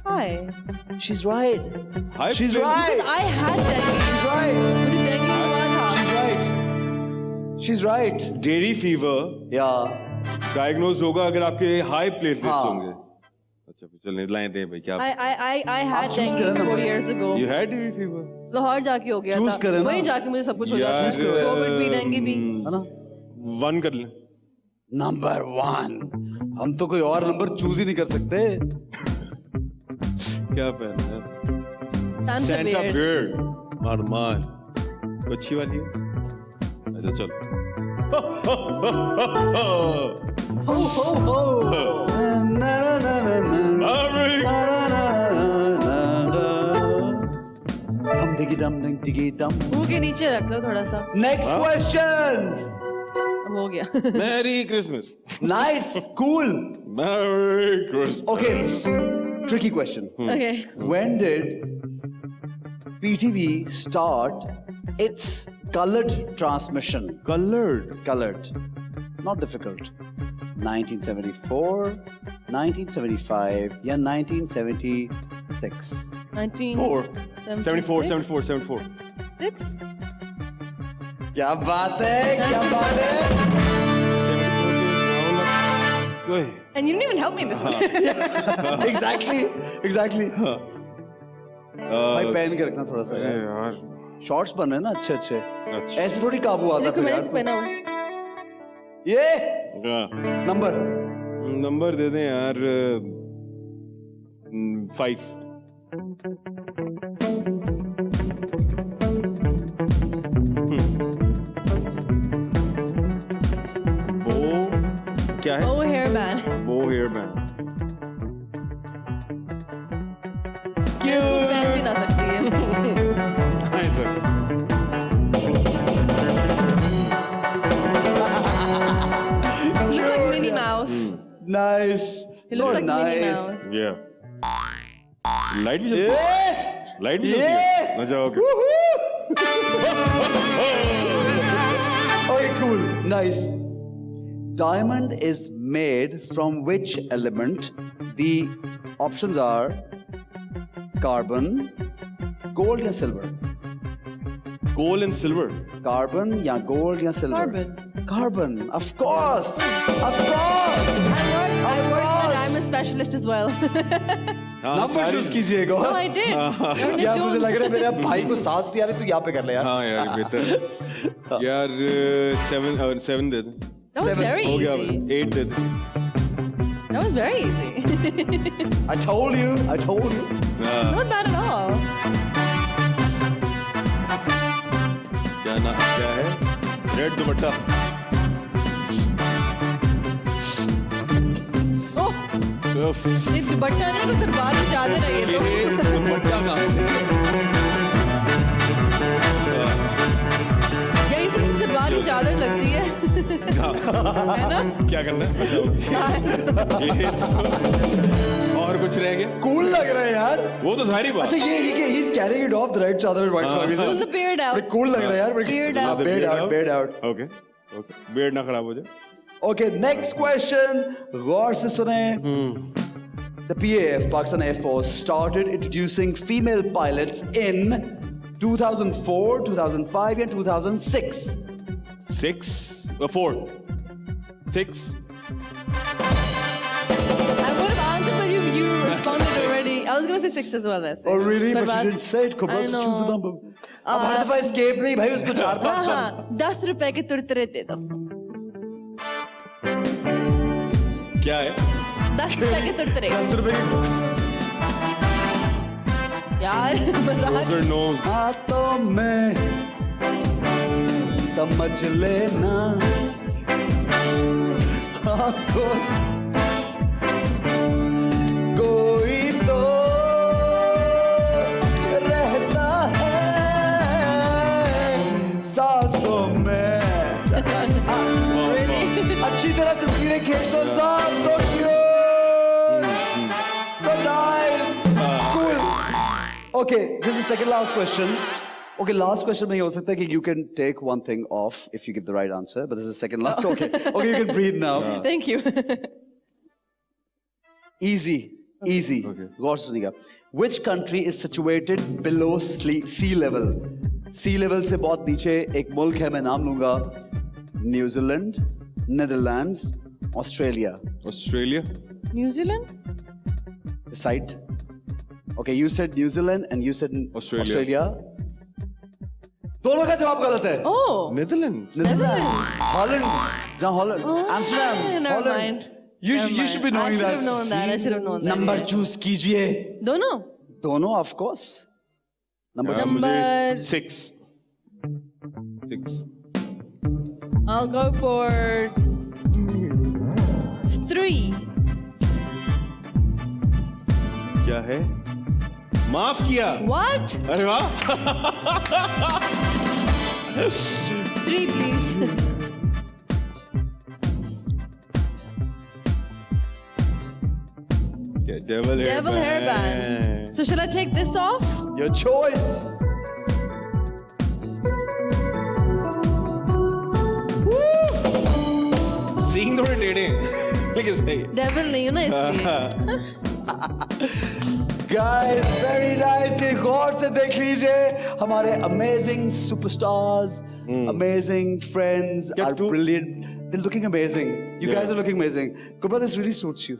Hi. She's right. High She's platelet- right. I had dengue. She's right. मुझे dengue हुआ था. She's right. She's right. Dairy fever Yeah. Diagnose होगा अगर आपके high platelets हाँ। होंगे। अच्छा फिर चलने लाएं दें भाई क्या? I had choose dengue करें ना 4 भाई। years ago. You had dairy fever? Lahore जाके हो गया Choose था. करें ना। वहीं जाके मुझे सब कुछ हो यार, जाता है. कोविड भी, dengue भी. है ना? 1 कर लें। Number 1. हम तो कोई और नंबर चूज ही नहीं कर सकते। क्या पहना है? Santa Santa beard. beard. मार। अच्छी वाली है। अच्छा चल। Ho ho ho. Na, na, na, na, na. Merry Na, na, na, na, na. Dum diggy dum ding diggy dum. मुंह के नीचे रख लो थोड़ा सा. Next question. अब हो गया. Merry Christmas. Nice, cool. Merry Christmas. Okay, tricky question. Okay. When did PTV start its colored transmission? Colored. Colored. Not difficult. 1974, 1975 या 1976? 74, 74. क्या बात है, क्या बात है? And you didn't even help me in this one. Exactly. भाई पहन के रखना थोड़ा सा यार। यार शॉर्ट्स बन रहे हैं ना अच्छे अच्छे। अच्छा। ऐसे थोड़ी काबू आता देखो फिर मैंने यार। पहना हुआ। ये नंबर नंबर दे दें यार 5 वो क्या है Oh, hairband. वो हेयर बैंड क्यों पहन भी ना सकती है। He looks like Minnie Mouse. Nice He looks like Minnie Mouse. Light भी चलती है लाइट भी चलती है ना जाओ Okay, cool. Nice. Diamond is made from which element? The options are carbon, gold या silver. Gold and silver Carbon या gold या silver. Carbon. Carbon. Of course. Of course. I worked with a diamond specialist as well. Number choose कीजिएगा। No, I did. Ernest यार मुझे लग Jones. रहा है मेरे भाई को सांस नहीं आ रही, तू यहाँ पे कर ले यार। हाँ यार बेहतर यार 7 दे दे That was Seven. very हो गया easy. 8 they they That was very easy. I told you. Not bad at all. क्या है रेड दुपट्टा Oh, उफ, ये दुपट्टा नहीं तो दरबार में चादर है ये तो। ये दुपट्टा कहाँ से यही तो दरबार में चादर लगती है। है ना? क्या करना है ये तो- और कुछ रह गया Cool लग रहा है यार। वो तो सारी बात अच्छा ये he's carrying it off the red चादर and white Pulls shawls. the beard out. बड़े cool लग रहा है यार। बड़े- Beard out. Beard out. Okay bed ना खराब हो जाए Okay, next question. गौर से सुने। The PAF, Pakistan Air Force, started introducing female pilots in 2004, 2005 and 2006. 6 4 6 I would have answered, but you responded already. I was gonna say 6 as well, वैसे. Oh really? But बाद- you didn't say it. I Kubas, choose the know. number. अब हर दफा escape नहीं भाई, उसको 4 हाँ 5 हाँ, 10 रुपए के तुरतरे दे दो। क्या है 10 रुपए के तुरतरे। 10 रुपए की यार मजाक। Poker nose हाथों में समझ लेना आंखों कोई तो रहता है सांसों में अच्छी तरह तस्वीरें खींच दो साहब so cute so nice cool okay this is second last question okay last question में ये हो सकता है कि you can take one thing off if you give the right answer but this is second last okay you can breathe now Thank you. easy Okay. गौर से सुनिएगा which country is situated below sea level sea level से बहुत नीचे एक मुल्क है मैं नाम लूंगा New Zealand Netherlands Australia Australia New Zealand? decide okay you said New Zealand and you said Australia. दोनों का जवाब गलत है Oh. नेदरलैंड्स नेदरलैंड हॉलैंड जहाँ Holland Amsterdam Never Holland mind. you Never should be mind. knowing I that should have known that. I should have known that. Number choose कीजिए दोनों? दोनों of course number Number- 6 I'll go for 3. क्या है माफ किया What? अरे वाह 3, please. Devil hairband. So should I take this off? your choice Seeing थोड़े टेढ़े हैं। लेकिन सही डेविल नहीं हो ना इसलिए। गाइस वेरी नाइस, ये गौर से देख लीजिए हमारे अमेजिंग सुपरस्टार्स, अमेजिंग फ्रेंड्स क्या आर तू- brilliant, they're looking amazing, you Yeah. guys are looking amazing. Kubra, this really suits you.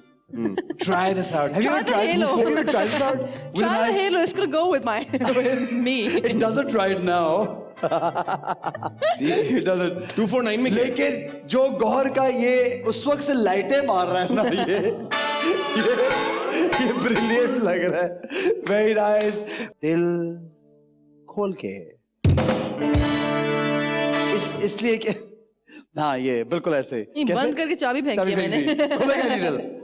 Try this out. Have you Try ever the tried halo. Have you ever tried this out? With Try an the ice- halo, it's gonna go with my with me. It doesn't right now. It doesn't. 249 में क्या? लेकिन जो गौहर का ये उस वक्त से लाइटें मार रहा है ना, ये ब्रिलियंट लग रहा है। Very nice. दिल खोल के इसलिए कि हाँ, ये बिल्कुल ऐसे ये बंद करके चाबी फेंक चाबी दिया फेंक मैंने। दी। खुलेगा नहीं दिल।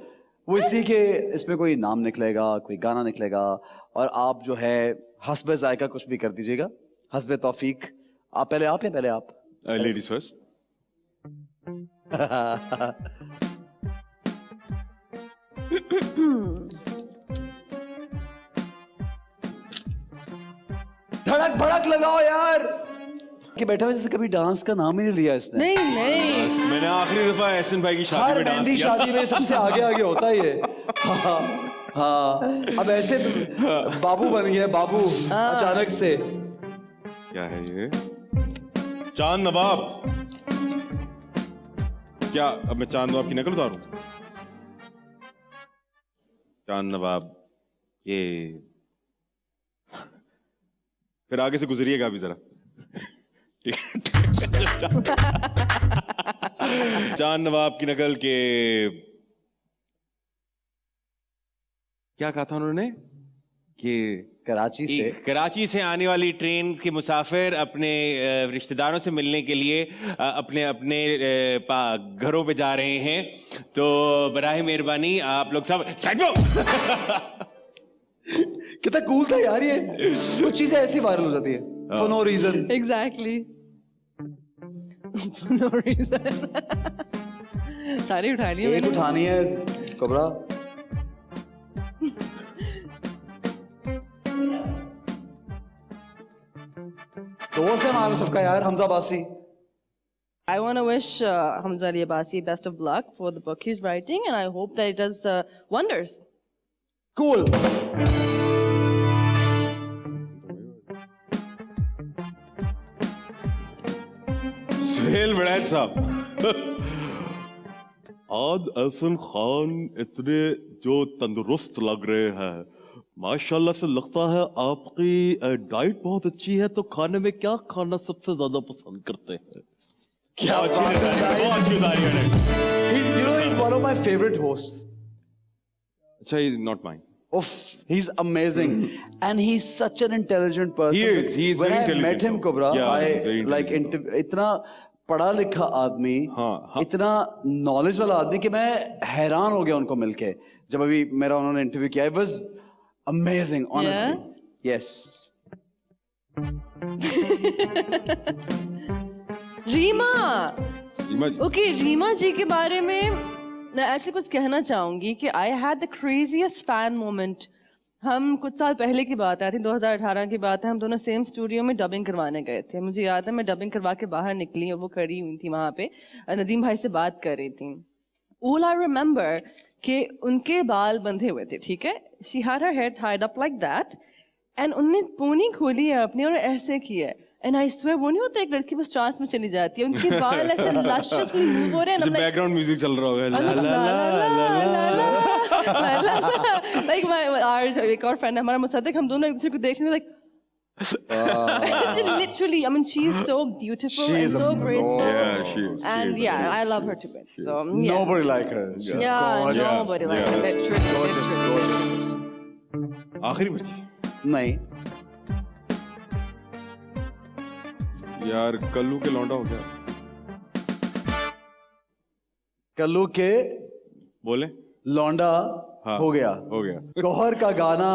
वो इसलिए कि इसमें कोई नाम निकलेगा, कोई गाना निकलेगा, और आप जो है हस्बे जायका कुछ भी कर दीजिएगा, हस्बे तौफीक। आप पहले आप या पहले आप? Ladies first. धड़क भड़क लगाओ यार। कि बैठा हुआ जैसे कभी डांस का नाम ही नहीं लिया इसने। नहीं नहीं, बस मैंने आखिरी दफा एहसन भाई की शादी हर में डांस मेहंदी किया। शादी में सबसे आगे आगे होता है ये। हाँ, हाँ, अब ऐसे बाबू बन गया बाबू अचानक से। क्या है ये? चांद नवाब। क्या अब मैं चांद नवाब की नकल उतारूं? चांद नवाब, ये फिर आगे से गुजरिएगा अभी जरा। ठीक है। चांद नवाब की नकल के क्या कहा था उन्होंने कि कराची से कराची से आने वाली ट्रेन के मुसाफिर अपने रिश्तेदारों से मिलने के लिए अपने अपने घरों पे जा रहे हैं, तो बराए मेहरबानी आप लोग सब साइड हो। कितना कूल था यार ये। कुछ चीजें ऐसी वायरल हो जाती है for no reason. exactly. For no reason. सारी उठा ली एक मैंने। उठानी है कबरा। दोस्त है हमारा सबका यार, हमजा बासी। I want to wish Hamza Ali Abbasi best of luck for the book he's writing, and I hope that it does wonders. Cool. Suhail Warraich साहब। आज एहसन खान इतने जो तंदुरुस्त लग रहे हैं, माशाल्लाह से लगता है आपकी डाइट बहुत अच्छी है, तो खाने में क्या खाना सबसे ज्यादा पसंद करते हैं? क्या बहुत अच्छी तारीफ, बहुत अच्छी तारीफ है। You know, he's one of my favorite hosts. अच्छा, not mine. Oof, he's amazing, and he's such an intelligent person. He is When very I met intelligent. him, Cobra, Yeah, he's very I like इतना पढ़ा लिखा आदमी, हाँ। इतना knowledge वाला आदमी कि मैं हैरान हो गया उनको मिलके। जब अभी मेरा उन्होंने इंटरव्यू किया, it was amazing, honestly. Yes. Reema, Reema ji. Okay, Reema ji के बारे में मैं एक्चुअली कुछ कहना चाहूंगी कि I had the craziest fan moment. हम कुछ साल पहले की बात है, आई थिंक 2018 की बात है, हम दोनों सेम स्टूडियो में डबिंग करवाने गए थे। मुझे याद है मैं डबिंग करवा के बाहर निकली और वो खड़ी हुई थी वहां पे, नदीम भाई से बात कर रही थी। ऑल आई रिमेम्बर कि उनके बाल बंधे हुए थे, ठीक है, she had her hair tied up like that, and उनने पोनी खोली है अपनी और ऐसे किया है। एंड आई स्वेयर, वो नहीं होता एक लड़की बस ट्रांस में चली जाती है, उनके बाल ऐसे लशसली मूव हो रहे हैं, बैकग्राउंड म्यूजिक चल रहा होगा। लाइक माय एक और फ्रेंड हमारा मुसद्दिक, हम दोनों एक दूसरे को देखने में like literally, I mean, she is so beautiful She and is so a- graceful. Yeah, she is. And yeah, I love her to bits. So yeah, Nobody like her. She's yeah, gorgeous. nobody like her. Yes. Literally, Gorgeous, literally. gorgeous. आखिरी पर्ची नहीं, यार, कल्लू के लौंडा हो गया। कल्लू के बोले लौंडा हाँ, हो गया। हो गया। गौहर का गाना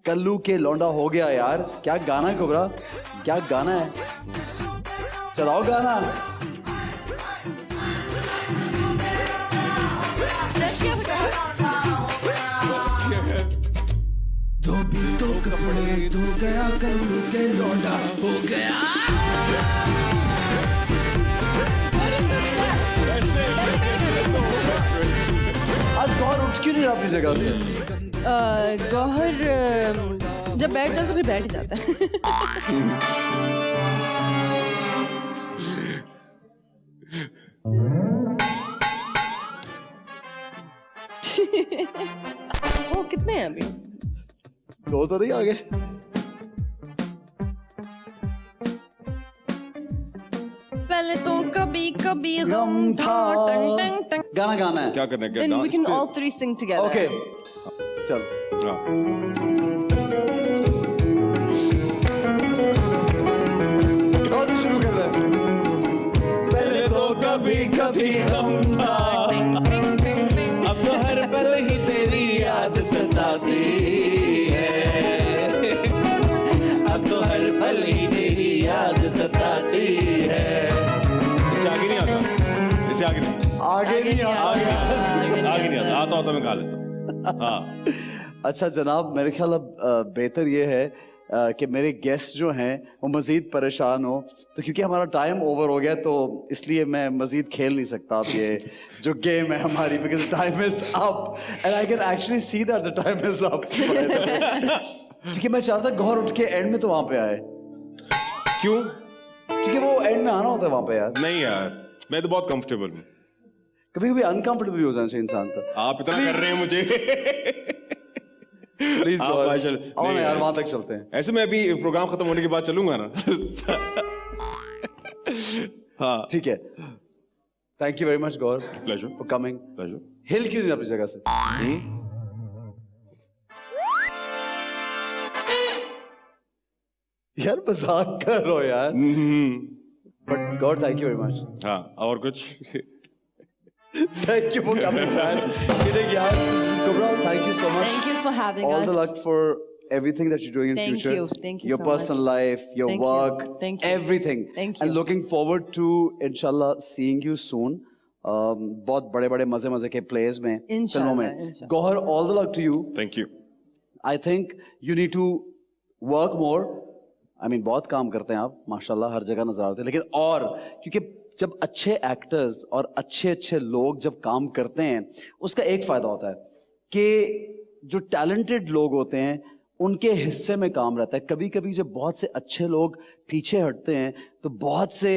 कल्लू के लौंडा हो गया। यार क्या गाना है कुबरा, क्या गाना है, चलाओ गाना। Step किया था कहाँ? दो कपड़े धो गया, कल्लू के लौंडा हो गया। What is this? क्यों नहीं अपनी जगह से? गौहर जब बैठ जाता तो फिर बैठ ही जाता है. ओ कितने हैं अभी? 2 तो नहीं आगे. पहले तो कभी कभी गम था. गाना गाना है. क्या करना है? क्या Then we डांस can पे? all three sing together. Okay चल. हाँ. कहाँ से शुरू कर रहे हैं? पहले तो कभी कभी गम था, अब तो हर पल ही तेरी याद सताती है. अब तो हर पल ही तेरी याद सताती है. इससे आगे नहीं आता. इससे आगे नहीं. आगे नहीं आता. आगे नहीं आता. आता होता मैं गा लेता. हाँ. अच्छा जनाब, मेरे ख्याल अब बेहतर ये है कि मेरे गेस्ट जो हैं वो मज़ीद परेशान हो, तो क्योंकि हमारा टाइम ओवर हो गया तो इसलिए मैं मज़ीद खेल नहीं सकता अब ये जो गेम है हमारी, because time is up and I can actually see that the time is up. क्योंकि मैं चाहता गौर उठ के एंड में तो वहां पे आए. क्यों? क्योंकि वो एंड में आना होता है वहां पे यार. नहीं यार, मैं तो बहुत कंफर्टेबल हूँ. कभी कभी अनकंफर्टेबल भी हो जाना चाहिए इंसान को. आप इतना कर रहे हैं मुझे. प्लीज आप भाई चल. आओ नहीं ना यार, यार. वहां तक चलते हैं. ऐसे मैं अभी प्रोग्राम खत्म होने के बाद चलूंगा ना. हाँ. ठीक है. Thank you very much Gaur pleasure. For coming. Pleasure. हिल क्यों नहीं अपनी जगह से? यार मजाक कर रहे हो यार. But God thank you very much. हाँ. और कुछ? Thank you for coming, man. Kidding, yaar. Kubra, thank you so much. Thank you for having All us. the luck for everything that you're doing in Thank future. you. Thank you Your so personal life, your Thank you. work, Thank you. everything. Thank And you. looking forward to, inshallah, seeing you soon. बहुत बड़े-बड़े मजे-मजे के plays में, फिल्मों में. Inshallah. Gohar, all the luck to you. Thank you. I think you need to work more. I mean, बहुत काम करते हैं आप, माशाल्लाह हर जगह नजर आते हैं. लेकिन और क्योंकि जब अच्छे एक्टर्स और अच्छे अच्छे लोग जब काम करते हैं, उसका एक फायदा होता है कि जो टैलेंटेड लोग होते हैं उनके हिस्से में काम रहता है. कभी कभी जब बहुत से अच्छे लोग पीछे हटते हैं तो बहुत से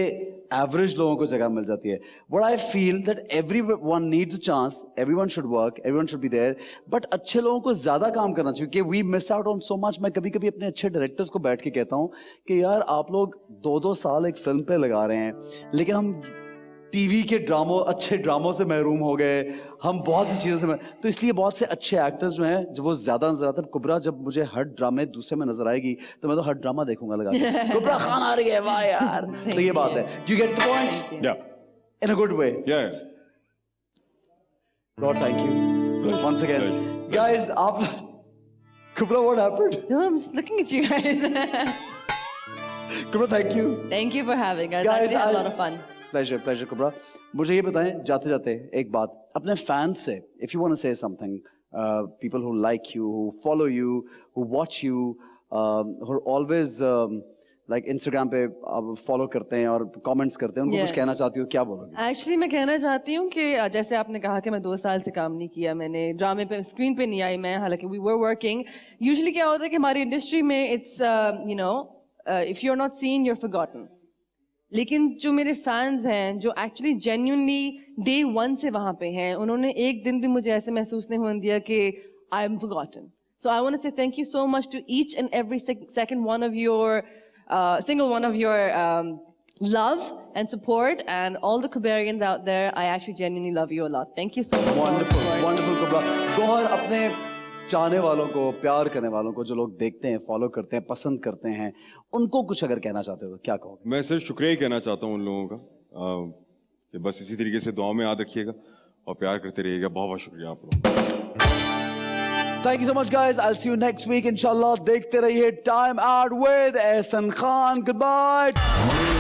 एवरेज लोगों को जगह मिल जाती है. What I feel that everyone needs a chance, everyone should work, everyone should be there, but अच्छे लोगों को ज्यादा काम करना चाहिए क्योंकि we miss out on so much. मैं कभी कभी अपने अच्छे डायरेक्टर्स को बैठ के कहता हूँ कि यार आप लोग 2-2 साल एक फिल्म पे लगा रहे हैं, लेकिन हम टीवी के ड्रामों, अच्छे ड्रामों से महरूम हो गए, हम बहुत सी चीज़ों से तो इसलिए बहुत से अच्छे एक्टर्स जो हैं जब वो ज्यादा नजर आते हैं. कुबरा जब मुझे हर ड्रामे दूसरे में नजर आएगी तो मैं तो हर ड्रामा देखूंगा लगा के. कुबरा खान आ रही है, वाह यार. तो ये बात है. Do you get the point? Yeah. In a good way. Yeah. Lord, thank you Pleasure. once again, Pleasure. guys. आप Kubra, what happened? No, I'm just looking at you guys. Kubra, thank you. Thank you for having us. Guys, Actually, had a I- lot of fun. Pleasure, pleasure, Kubra. मुझे ये बताएं जाते जाते एक बात अपने fans से, if you want to say something, people who like you, who follow you, who watch you, who are always like Instagram पे follow करते हैं और comments करते हैं, उनको Yeah. कुछ कहना चाहती हो, क्या बोलोगे? एक्चुअली मैं कहना चाहती हूँ कि जैसे आपने कहा कि मैं 2 साल से काम नहीं किया, मैंने ड्रामे पे स्क्रीन पे नहीं आई मैं, हालांकि वी वर वर्किंग. यूजुअली क्या होता है कि हमारी इंडस्ट्री में it's you know if you are not seen you are forgotten. लेकिन जो मेरे फैंस हैं जो एक्चुअली जेन्युइनली डे 1 से वहाँ पे हैं, उन्होंने एक दिन भी मुझे ऐसे महसूस नहीं होने दिया कि I am forgotten. So I want to say thank you so much to each and every second one of your single one of your love and support, and all the Kuberians out there, I actually genuinely love you a lot. Thank you so much. Wonderful, wonderful, Kubra. Gauahar, अपने चाहने वालों को, प्यार करने वालों को, जो लोग देखते हैं, फॉलो करते हैं, पसंद करते हैं, उनको कुछ अगर कहना चाहते हो तो क्या कहोगे? मैं सिर्फ शुक्रिया ही कहना चाहता हूँ उन लोगों का कि बस इसी तरीके से दुआओं में याद रखिएगा और प्यार करते रहिएगा. बहुत बहुत शुक्रिया आप लोगों का. Thank you so much, guys. I'll see you next week, inshallah. देखते रहिए Time Out with Ehsan Khan. Goodbye.